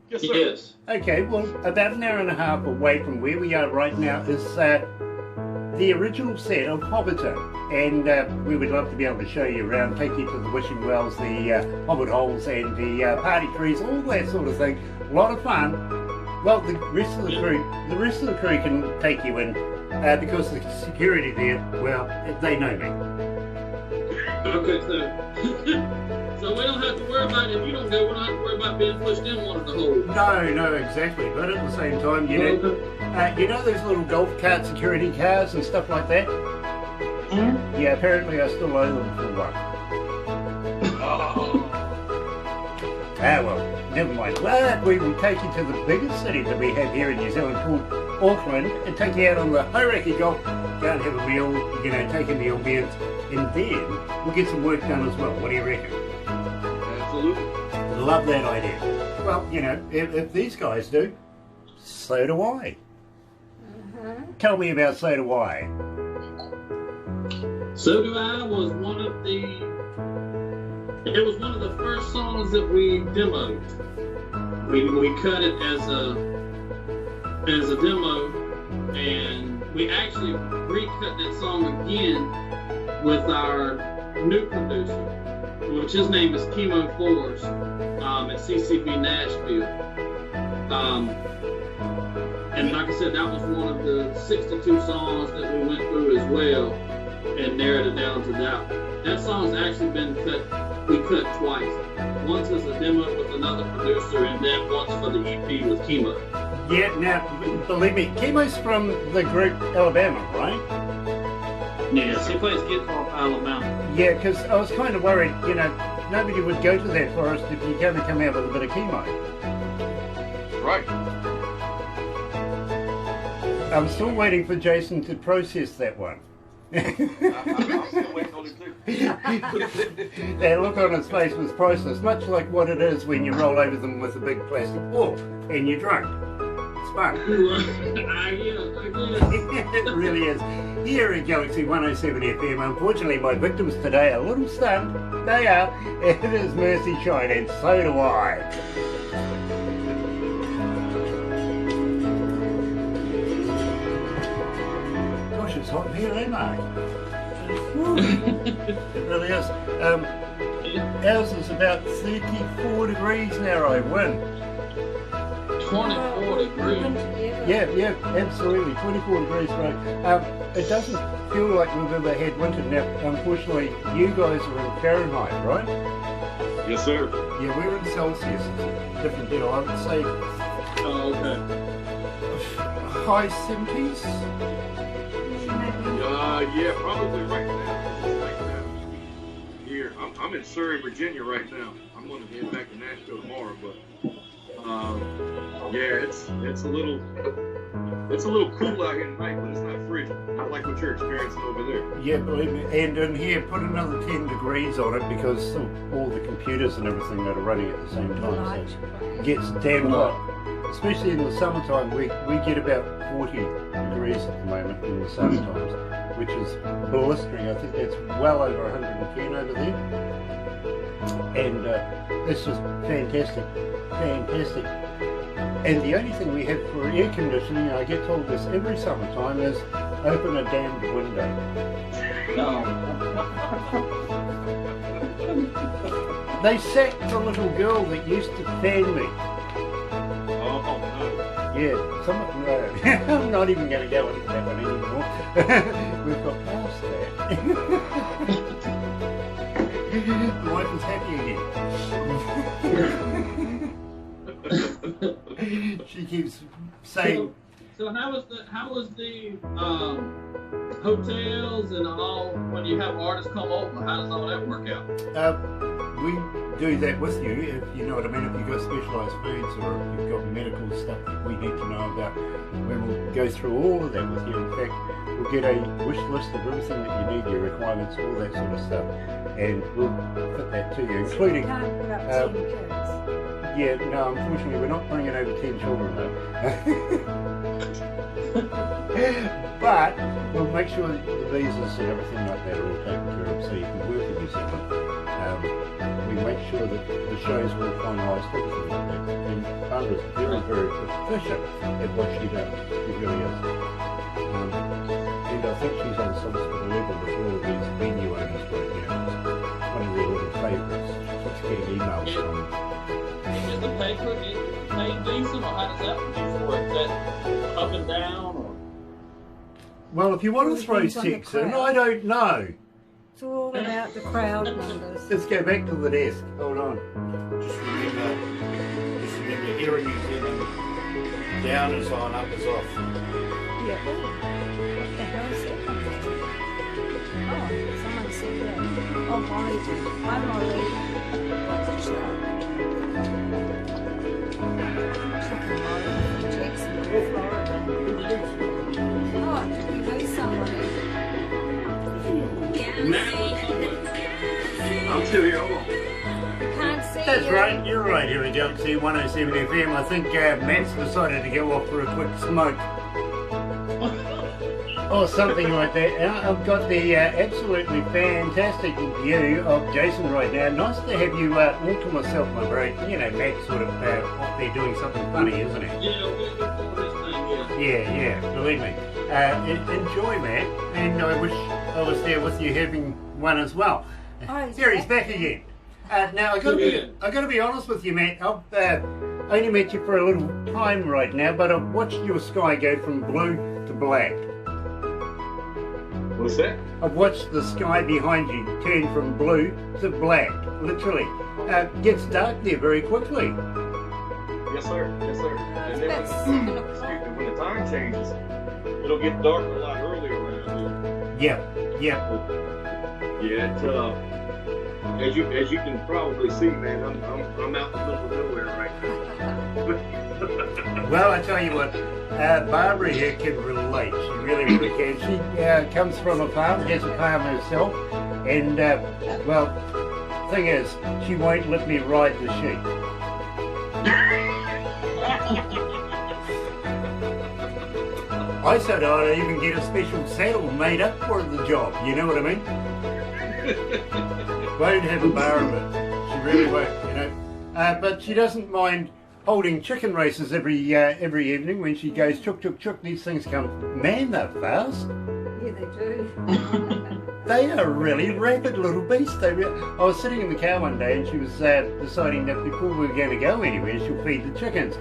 Yes, sir. Yes. Okay, well, about an hour and a half away from where we are right now is the original set of Hobbiton, and we would love to be able to show you around, take you to the wishing wells, the hobbit holes, and the party trees, all that sort of thing. A lot of fun. Well, the rest of the crew can take you in because the security there, well, they know me. Okay, so we don't have to worry about if you don't go. We don't have to worry about being pushed in one of the holes. No, exactly. But at the same time, you know those little golf cart security cars and stuff like that? Yeah, apparently I still owe them for one. Well, never mind. But we will take you to the biggest city that we have here in New Zealand called Auckland and take you out on the Hauraki Golf. Go and have a meal, you know, take a meal, and then we'll get some work done as well. What do you reckon? Absolutely. Love that idea. Well, you know, if these guys do, so do I. Tell me about So Do I. So Do I was one of the first songs that we demoed. We cut it as a demo, and we actually recut that song again with our new producer, which his name is Chemo Force, at CCB Nashville. And like I said, that was one of the 62 songs that we went through as well and narrowed it down to that. That song's actually been we cut twice. Once as a demo with another producer, and then once for the EP with Chemo. Yeah, now, believe me, Chemo's from the group Alabama, right? Yes, he plays guitar for Alabama. Yeah, because I was kind of worried, you know, nobody would go to that forest if you're going to come out with a bit of Chemo. Right. I'm still waiting for Jason to process that one. I'm still waiting on it too. That look on his face was priceless, much like what it is when you roll over them with a big plastic ball and you're drunk. It's fun. I guess. It really is. Here at Galaxy 107 FM, unfortunately my victims today are a little stunned. They are. It is Mercy Shine, and so do I. Gosh, it's hot in here, ain't I? It really is. Ours is about 34 degrees now, I win. 24 degrees. Yeah, absolutely. 24 degrees, right? It doesn't feel like we've ever had winter. Now, unfortunately, you guys are in Fahrenheit, right? Yes, sir. Yeah, we're in Celsius. It's a different deal. I would say Oh, okay. high 70s. Yeah, probably right now. Here, I'm in Surrey, Virginia right now. I'm going to head back to Nashville tomorrow, but yeah, it's a little cool out here tonight, but it's not frigid. Not like what you're experiencing over there. Yeah, believe me. And in here, put another 10 degrees on it because of all the computers and everything that are running at the same time. So it gets damn hot. especially in the summertime, we get about 40 degrees at the moment in the summertimes, which is blistering. I think that's well over 110 over there. And it's just fantastic, fantastic. And the only thing we have for air conditioning, I get told this every summertime, is open a damned window. No. They sacked the little girl that used to fan me. Oh, no. Yeah, I'm not even going to go into that one anymore. We've got past that. The wife is happy again. She keeps saying... So how was the hotels and all, when you have artists come over, how does all that work out? We do that with you, if you know what I mean. If you've got specialised foods or if you've got medical stuff that we need to know about, we will go through all of that with you. In fact, we'll get a wish list of everything that you need, your requirements, all that sort of stuff, and we'll fit that to you, including... You can't put up 10 kids. Yeah, no, unfortunately, we're not bringing over 10 children, though. But we'll make sure that the visas and everything like that are all taken care of so you can work in New Zealand. We make sure that the shows are all finalised, everything like that. And Barbara's very, very efficient at what she does. She really is. And I think she's on some sort of level with all of these venue owners right now. It's one of their little favourites. She's getting emails from them. Is the paper paid decent, or how does that work? Is that up and down, or? Well, if you want to throw Depends on the sex in, crowd. I don't know. It's all about the crowd numbers. Let's go back to the desk. Hold on. Just remember, here in New Zealand, down is on, up is off. Yeah. Oh, what the hell is that? Oh, someone said that. Oh, Molly. I'm Molly. What's the show? Fucking Molly from Jacksonville, Florida. Oh, we know somebody. I'm still here. Hold on. Can't see That's you. right, you're right here at galaxy107fm. I think Matt's decided to go off for a quick smoke. Or something like that. And I've got the absolutely fantastic view of Jason right now. Nice to have you all to myself, my bro. You know, Matt's sort of off there doing something funny, isn't he? Yeah, we're doing this thing, yeah. Yeah, believe me. Enjoy, Matt, and I wish I was there with you having one as well. Oh, he's There, he's back back again. Now I got to be honest with you, Matt. I've only met you for a little time right now, but I've watched your sky go from blue to black. What's that? I've watched the sky behind you turn from blue to black, literally. Gets dark there very quickly. Yes, sir. Yes, sir. And then That's excuse me, when the time changes, it'll get darker a lot earlier around here. Yeah. Yeah, as you can probably see, man, I'm out in the middle of nowhere right now. Well, I tell you what, Barbara here can relate. She really, really can. She comes from a farm, has a farm herself, and, well, thing is, she won't let me ride the sheep. I said I'd even get a special saddle made up for the job, you know what I mean? Won't have a bar of it. She really won't, you know. But she doesn't mind holding chicken races every evening when she goes chook chook chook. These things come, man, they're fast. Yeah, they do. They are really rapid little beasts. I was sitting in the car one day and she was deciding that before we were going to go anywhere, she'll feed the chickens.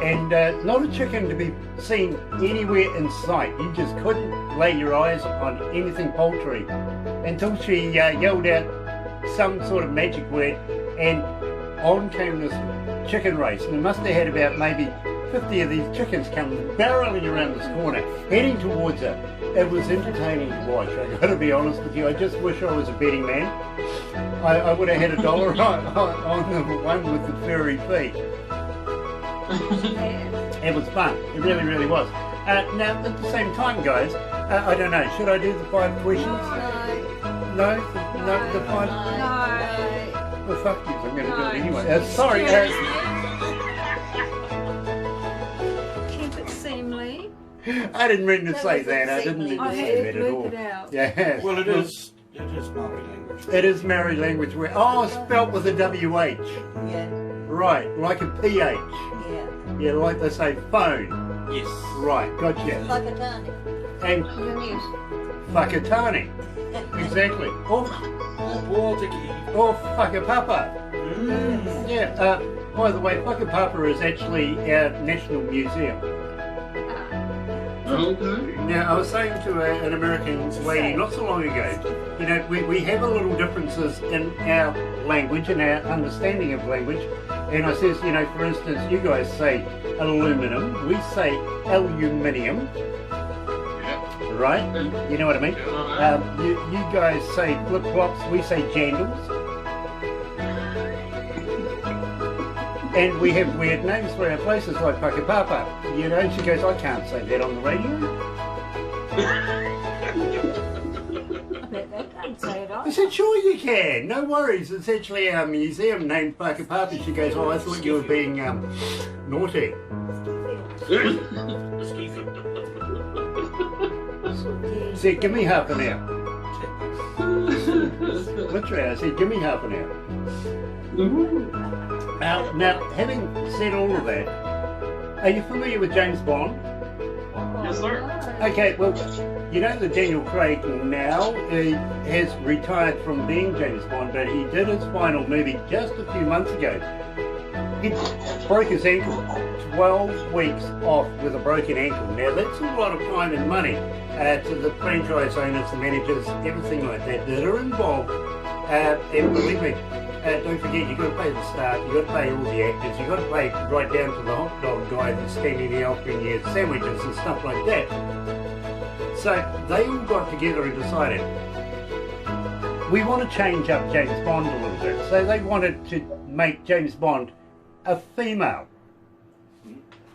And not a chicken to be seen anywhere in sight. You just couldn't lay your eyes on anything poultry until she yelled out some sort of magic word, and on came this chicken race. And it must have had about maybe 50 of these chickens come barreling around this corner, heading towards her. It was entertaining to watch, I gotta be honest with you. I just wish I was a betting man. I would have had $1 on the one with the furry feet. It was fun. It really, really was. Now, at the same time, guys, I don't know. Should I do the 5 questions? No? The 5? No. Well, fuck you. I'm going to do it anyway. Sorry. I didn't mean to That say was that. I didn't mean obscenely to I say had that to at bleep all. it out. Yeah. Well, it is Maori language. It is Maori language. Oh, spelt with a WH. Yeah, Right, like a PH. yeah. Yeah, like they say phone. Yes. Right, gotcha. Like a tonic. And Denise. whakatane. Exactly. Or whakapapa. Yeah, by the way, whakapapa is actually our national museum. Okay. Now, I was saying to an American lady not so long ago, you know, we have a little differences in our language and our understanding of language. And I says, you know, for instance, you guys say aluminum, we say aluminium, Yeah. right? You know what I mean? You guys say flip-flops, we say jandals. And we have weird names for our places like Whakapapa. You know, she goes, I can't say that on the radio. They can't say it I either. said, sure you can, no worries. It's actually a museum named Whakapapa. She goes, oh, I thought you were being naughty. Said, give me half an hour. Literally, I said, give me half an hour. Now, having said all of that, are you familiar with James Bond? Yes, sir. Okay, well, you know that Daniel Craig now has retired from being James Bond, but he did his final movie just a few months ago. He broke his ankle, 12 weeks off with a broken ankle. Now, that's a lot of time and money to the franchise owners, the managers, everything like that are involved. And believe me, don't forget, you've got to pay the staff, you've got to pay all the actors, you've got to pay right down to the hot dog guy that's standing there offering you sandwiches and stuff like that. So they all got together and decided, we want to change up James Bond a little bit. So they wanted to make James Bond a female.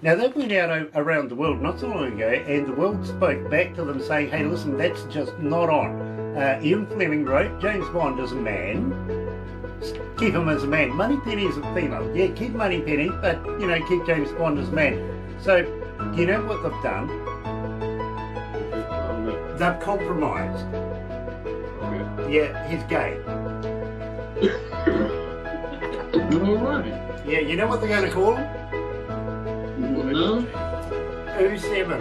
Now they went out around the world not so long ago, and the world spoke back to them saying, hey listen, that's just not on. Ian Fleming wrote, James Bond is a man. Keep him as a man. Moneypenny is a female. Yeah, keep Moneypenny, but, you know, keep James Bond as a man. So, you know what they've done? They've compromised. Yeah, he's gay. All right. Yeah, you know what they're going to call him? No. 07.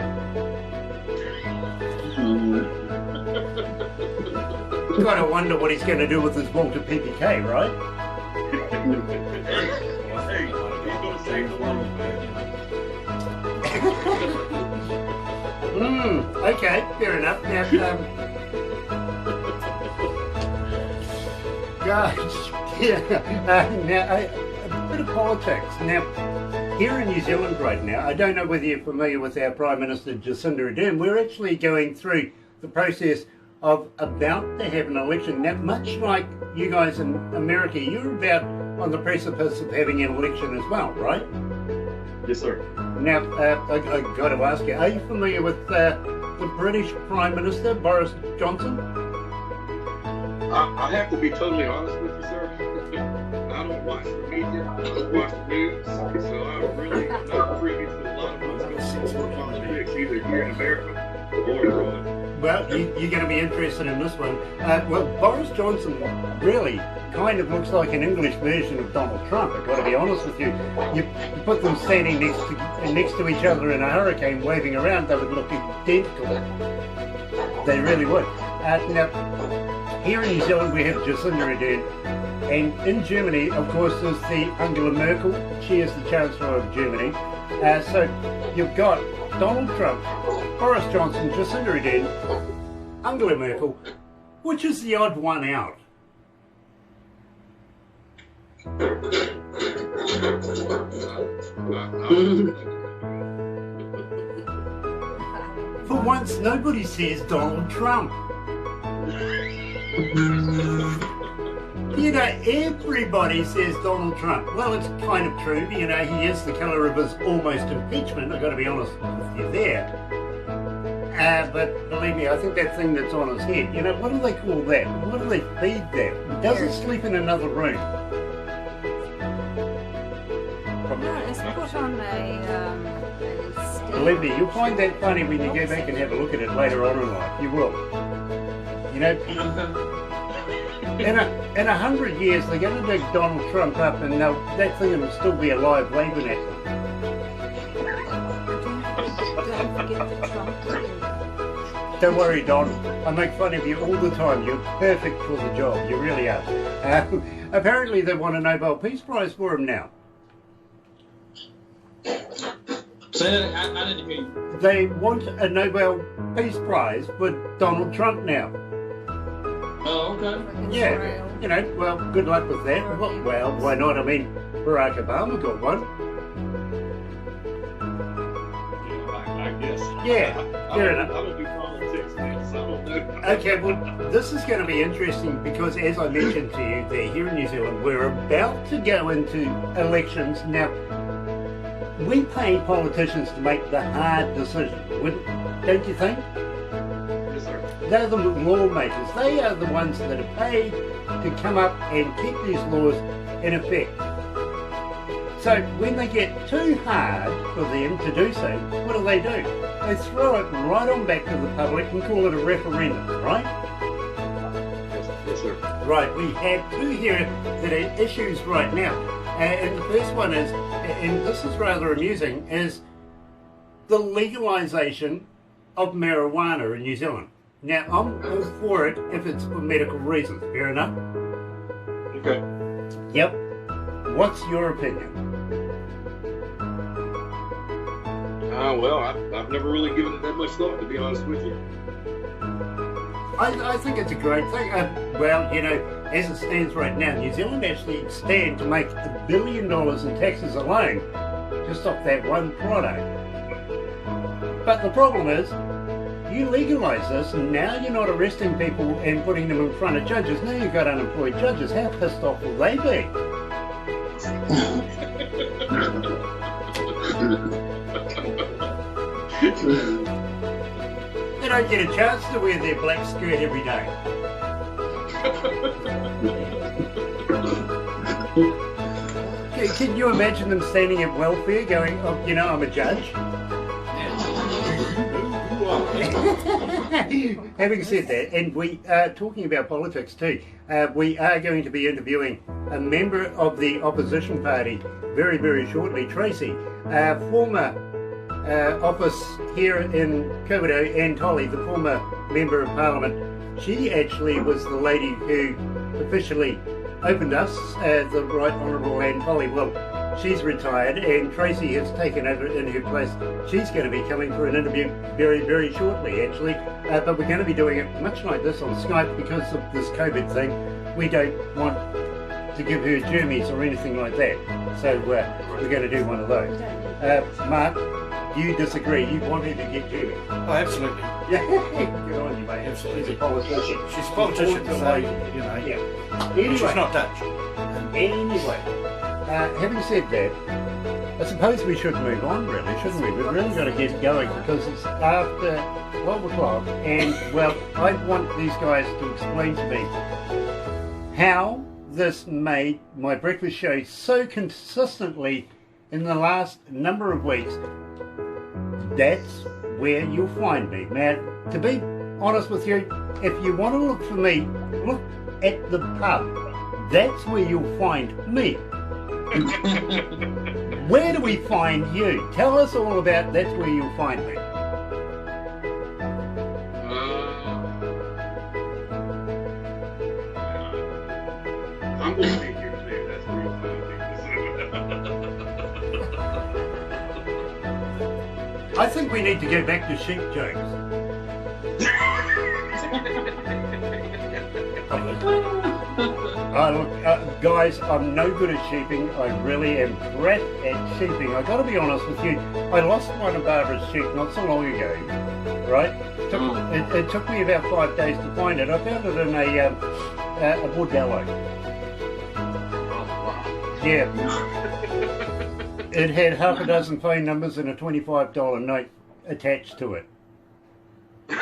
Gotta wonder what he's going to do with his Walter PPK, right? Hey, he's gonna save the world. Okay, fair enough. Now, gosh, yeah. Now, a bit of politics. Now, here in New Zealand right now, I don't know whether you're familiar with our Prime Minister Jacinda Ardern. We're actually going through the process of about to have an election. Now, much like you guys in America, you're about on the precipice of having an election as well, right? Yes, sir. Now, I got to ask you, are you familiar with the British Prime Minister, Boris Johnson? I have to be totally honest with you, sir. I don't watch the media, I don't watch the news, so I'm really not privy to a lot of what's going on in politics, either here in America or abroad. Well, you're going to be interested in this one. Well, Boris Johnson really kind of looks like an English version of Donald Trump, I've got to be honest with you. You put them standing next to each other in a hurricane waving around, they would look identical. They really would. Now, here in New Zealand we have Jacinda Ardern, and in Germany, of course, there's the Angela Merkel. She is the Chancellor of Germany. So you've got Donald Trump, Boris Johnson, Jacinda Ardern, Angela Merkel. Which is the odd one out? For once, nobody says Donald Trump. You know, everybody says Donald Trump. Well, it's kind of true. You know, he is the colour of his almost impeachment. I've got to be honest with you there. But believe me, I think that thing that's on his head, you know, what do they call that? What do they feed that? He doesn't sleep in another room. No, it's put on a Believe me, you'll find that funny when you go back and have a look at it later on in life. You will. You know, in 100 years, they're going to dig Donald Trump up, and that thing will still be alive, waving at them. Don't forget the Trump too. Don't worry, Don. I make fun of you all the time. You're perfect for the job. You really are. Apparently, they want a Nobel Peace Prize for him now. Say that, I didn't hear you. They want a Nobel Peace Prize for Donald Trump now. Oh, okay. Yeah, you know, well, good luck with that. Well, why not? I mean, Barack Obama got one. I guess. Yeah, fair enough. I don't do politics, man, so I don't know. Okay, well, this is going to be interesting because, as I mentioned to you there, here in New Zealand, we're about to go into elections. Now, we pay politicians to make the hard decisions, don't you think? Yes, sir. They're the lawmakers. They are the ones that are paid to come up and keep these laws in effect. So when they get too hard for them to do so, what do? They throw it right on back to the public and call it a referendum, right? Yes, sir. Right, we have two here that are issues right now. And the first one is, and this is rather amusing, is the legalisation of marijuana in New Zealand. Now, I'm all for it if it's for medical reasons. Fair enough? Okay. Yep. What's your opinion? Well, I've never really given it that much thought, to be honest with you. I think it's a great thing. Well, you know, as it stands right now, New Zealand actually stand to make $1 billion in taxes alone, just off that one product. But the problem is, you legalise this, and now you're not arresting people and putting them in front of judges. Now you've got unemployed judges. How pissed off will they be? They don't get a chance to wear their black skirt every day. Can you imagine them standing at welfare going, oh, you know, I'm a judge? Having said that, and we are talking about politics too, we are going to be interviewing a member of the opposition party very, very shortly, Tracy, former office here in Komodo, Ann Tolley, the former Member of Parliament. She actually was the lady who officially opened us, the Right Honourable Ann Tolley. Well, she's retired and Tracy has taken over in her place. She's going to be coming for an interview very, very shortly actually, but we're going to be doing it much like this on Skype because of this COVID thing. We don't want to give her germies or anything like that, so we're going to do one of those. Mark, you disagree? You want her to get germies? Oh, absolutely. Yeah, good on you, mate. Absolutely. She's a politician. She's a politician, so, you know, Yeah. Anyway, she's not Dutch. Anyway, having said that, I suppose we should move on, really, shouldn't we? We've really got to get going because it's after 12 o'clock and, well, I want these guys to explain to me how this made my breakfast show so consistently in the last number of weeks. That's where you'll find me. Now, to be honest with you, if you want to look for me, look at the pub. That's where you'll find me. Where do we find you? Tell us all about that's where you'll find me. I'm going to be here too. That's where you'll find me. I think we need to go back to sheep jokes. Look, guys, I'm no good at sheeping. I really am crap at sheeping. I've got to be honest with you. I lost one of Barbara's sheep not so long ago, right? It took me about 5 days to find it. I found it in a bordello. Yeah. It had half a dozen phone numbers and a $25 note attached to it. It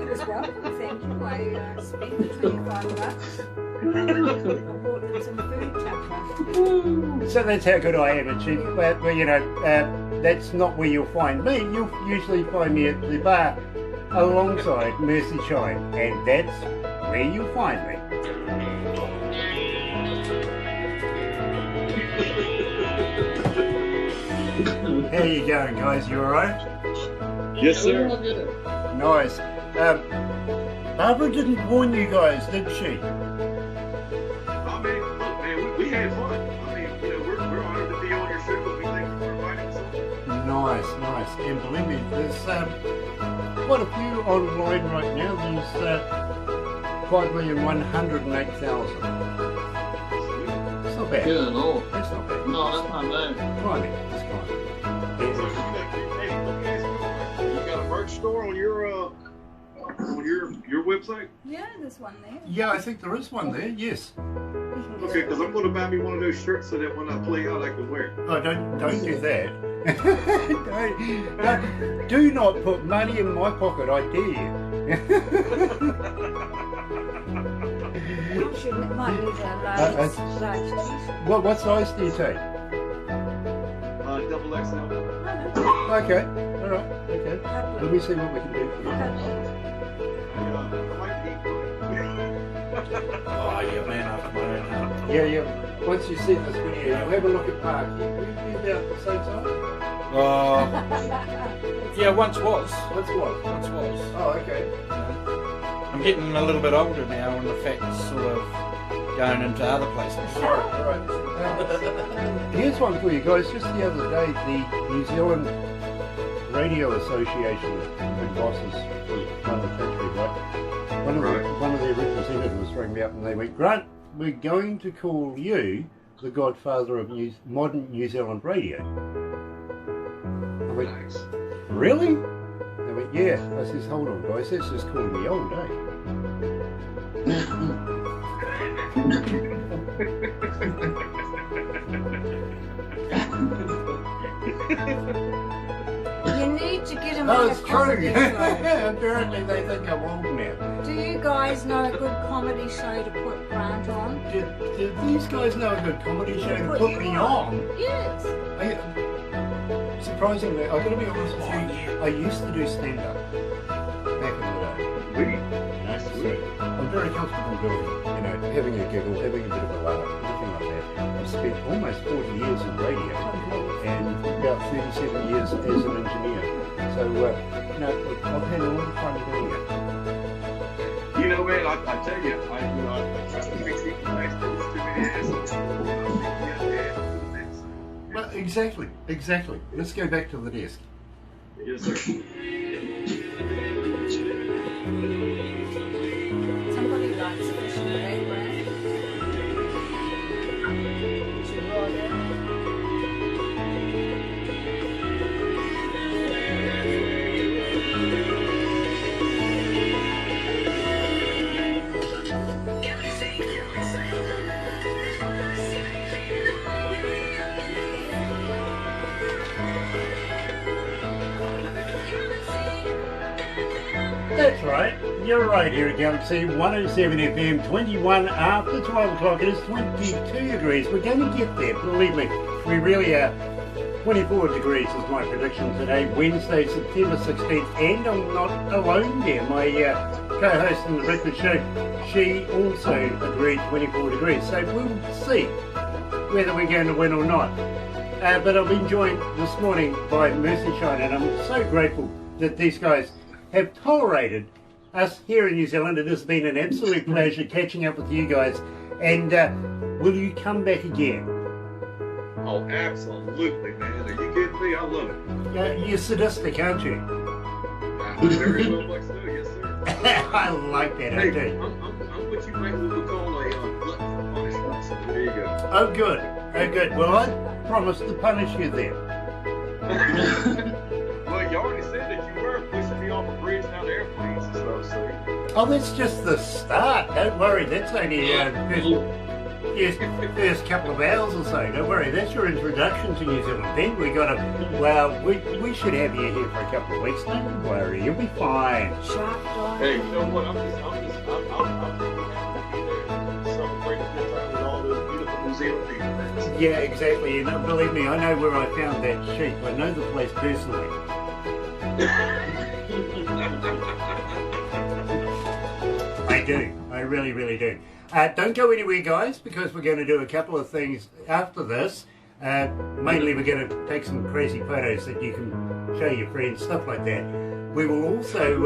was welcome, thank you. I spent the $25. I bought them some food, Tucker. So that's how good I am at sheep. But you know, that's not where you'll find me. You'll usually find me at the bar alongside Mercy Shine, and that's where you'll find me. How you going, guys? You alright? Yes, sir. We're all good. Nice. Barbara didn't warn you guys, did she? I mean, look, man, we had fun. I mean, you know, we're honored to be on your show, but we thank you for inviting us on. Nice. And believe me, there's quite a few online right now. There's 5,108,000. It's not bad. Good Lord. That's not bad. No, that's not bad. Climbing. It's climbing. So, hey, let me ask you a question. You got a merch store on your website? Yeah, there's one there. Yeah, I think there is one there. Yes. Okay, because I'm going to buy me one of those shirts so that when I play out, I can wear it. Oh, don't do that. Do not put money in my pocket. I dare you. I'm sure it might need a large t-shirt. What size do you take? Double XL. Okay. All right. Okay. Let me see what we can do for you. I like to eat food. Oh, you're a man after my own heart. Yeah. Once you see this video, you'll have a look at Park. Will you be about the same size? Yeah, once was. What's what? Once was. Oh, okay. I'm getting a little bit older now, and the fat's sort of going into other places. All right. Here's one for you guys. Just the other day, the New Zealand Radio Association, the big bosses for one of the country, right? One of their representatives rang me up and they went, Grant, we're going to call you the godfather of modern New Zealand radio. I went, Nice. really? They went, yeah. I says, hold on, guys, that's just calling me old, eh? You need to get him Oh, on a it's true. comedy show. Apparently they think I'm old now. Do you guys know a good comedy show to put Grant on? Did these guys know a good comedy show to put me on? Yes. Surprisingly, I've got to be honest with you, I used to do stand-up back in the day. Sweet. So I'm very comfortable doing it, having a giggle, having a bit of a laugh, everything like that. I've spent almost 40 years in radio and about 37 years as an engineer. So, I've had a lot of fun doing it. You know, man, I tell you, I try to make people nice to Well, exactly. Let's go back to the desk. Yes, sir. Somebody likes fish and egg, Grant. Would you rather? That's right. You're right here at Galaxy 107 FM, 21 after 12 o'clock. It is 22 degrees. We're going to get there, believe me. We really are. 24 degrees is my prediction today, Wednesday, September 16th. And I'm not alone there. My co-host in the breakfast show, she also agreed 24 degrees. So we'll see whether we're going to win or not. But I've been joined this morning by Mercy Shine, and I'm so grateful that these guys have tolerated us here in New Zealand. It has been an absolute pleasure catching up with you guys. And will you come back again? Oh, absolutely, man. Are you kidding me? I love it. You're sadistic, aren't you? Very well, like so, yes, sir. I like that, Hey, okay. I'm what you might would call a glutton for punishment. So there you go. Oh, good. Well, I promise to punish you then. Well, you already said that you were pushing me off a bridge down to airplanes and stuff, so. Oh, that's just the start. Don't worry, that's only first couple of hours or so. Don't worry, that's your introduction to New Zealand. Then we we should have you here for a couple of weeks. Don't worry, you'll be fine. Sharp dog. Hey, you know what? I'm really happy to be there. Celebrating the good time with all those beautiful New seal defense. Yeah, exactly. And believe me, I know where I found that sheep. I know the place personally. I do. I really, really do. Don't go anywhere, guys, because we're going to do a couple of things after this. Mainly, we're going to take some crazy photos that you can show your friends, stuff like that. We will also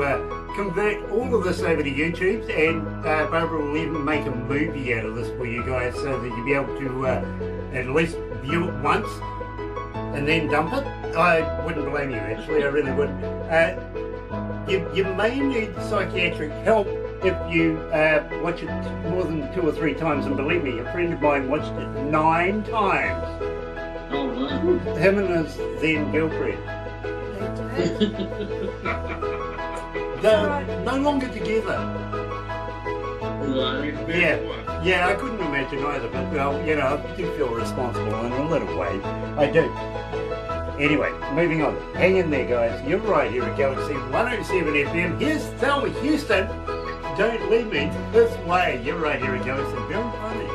convert all of this over to YouTube, and Barbara will even make a movie out of this for you guys so that you'll be able to at least view it once and then dump it. I wouldn't blame you, actually. I really wouldn't. You may need psychiatric help if you watch it more than 2 or 3 times, and believe me, a friend of mine watched it 9 times. Oh, wow. Him and his then girlfriend. They're no longer together. Right. Yeah, I couldn't imagine either, but well, you know, I do feel responsible in a little way. I do. Anyway, moving on. Hang in there, guys. You're right here at Galaxy 107 FM. Here's Thelma Houston. Don't leave me this way. You're right here at Galaxy. Very funny.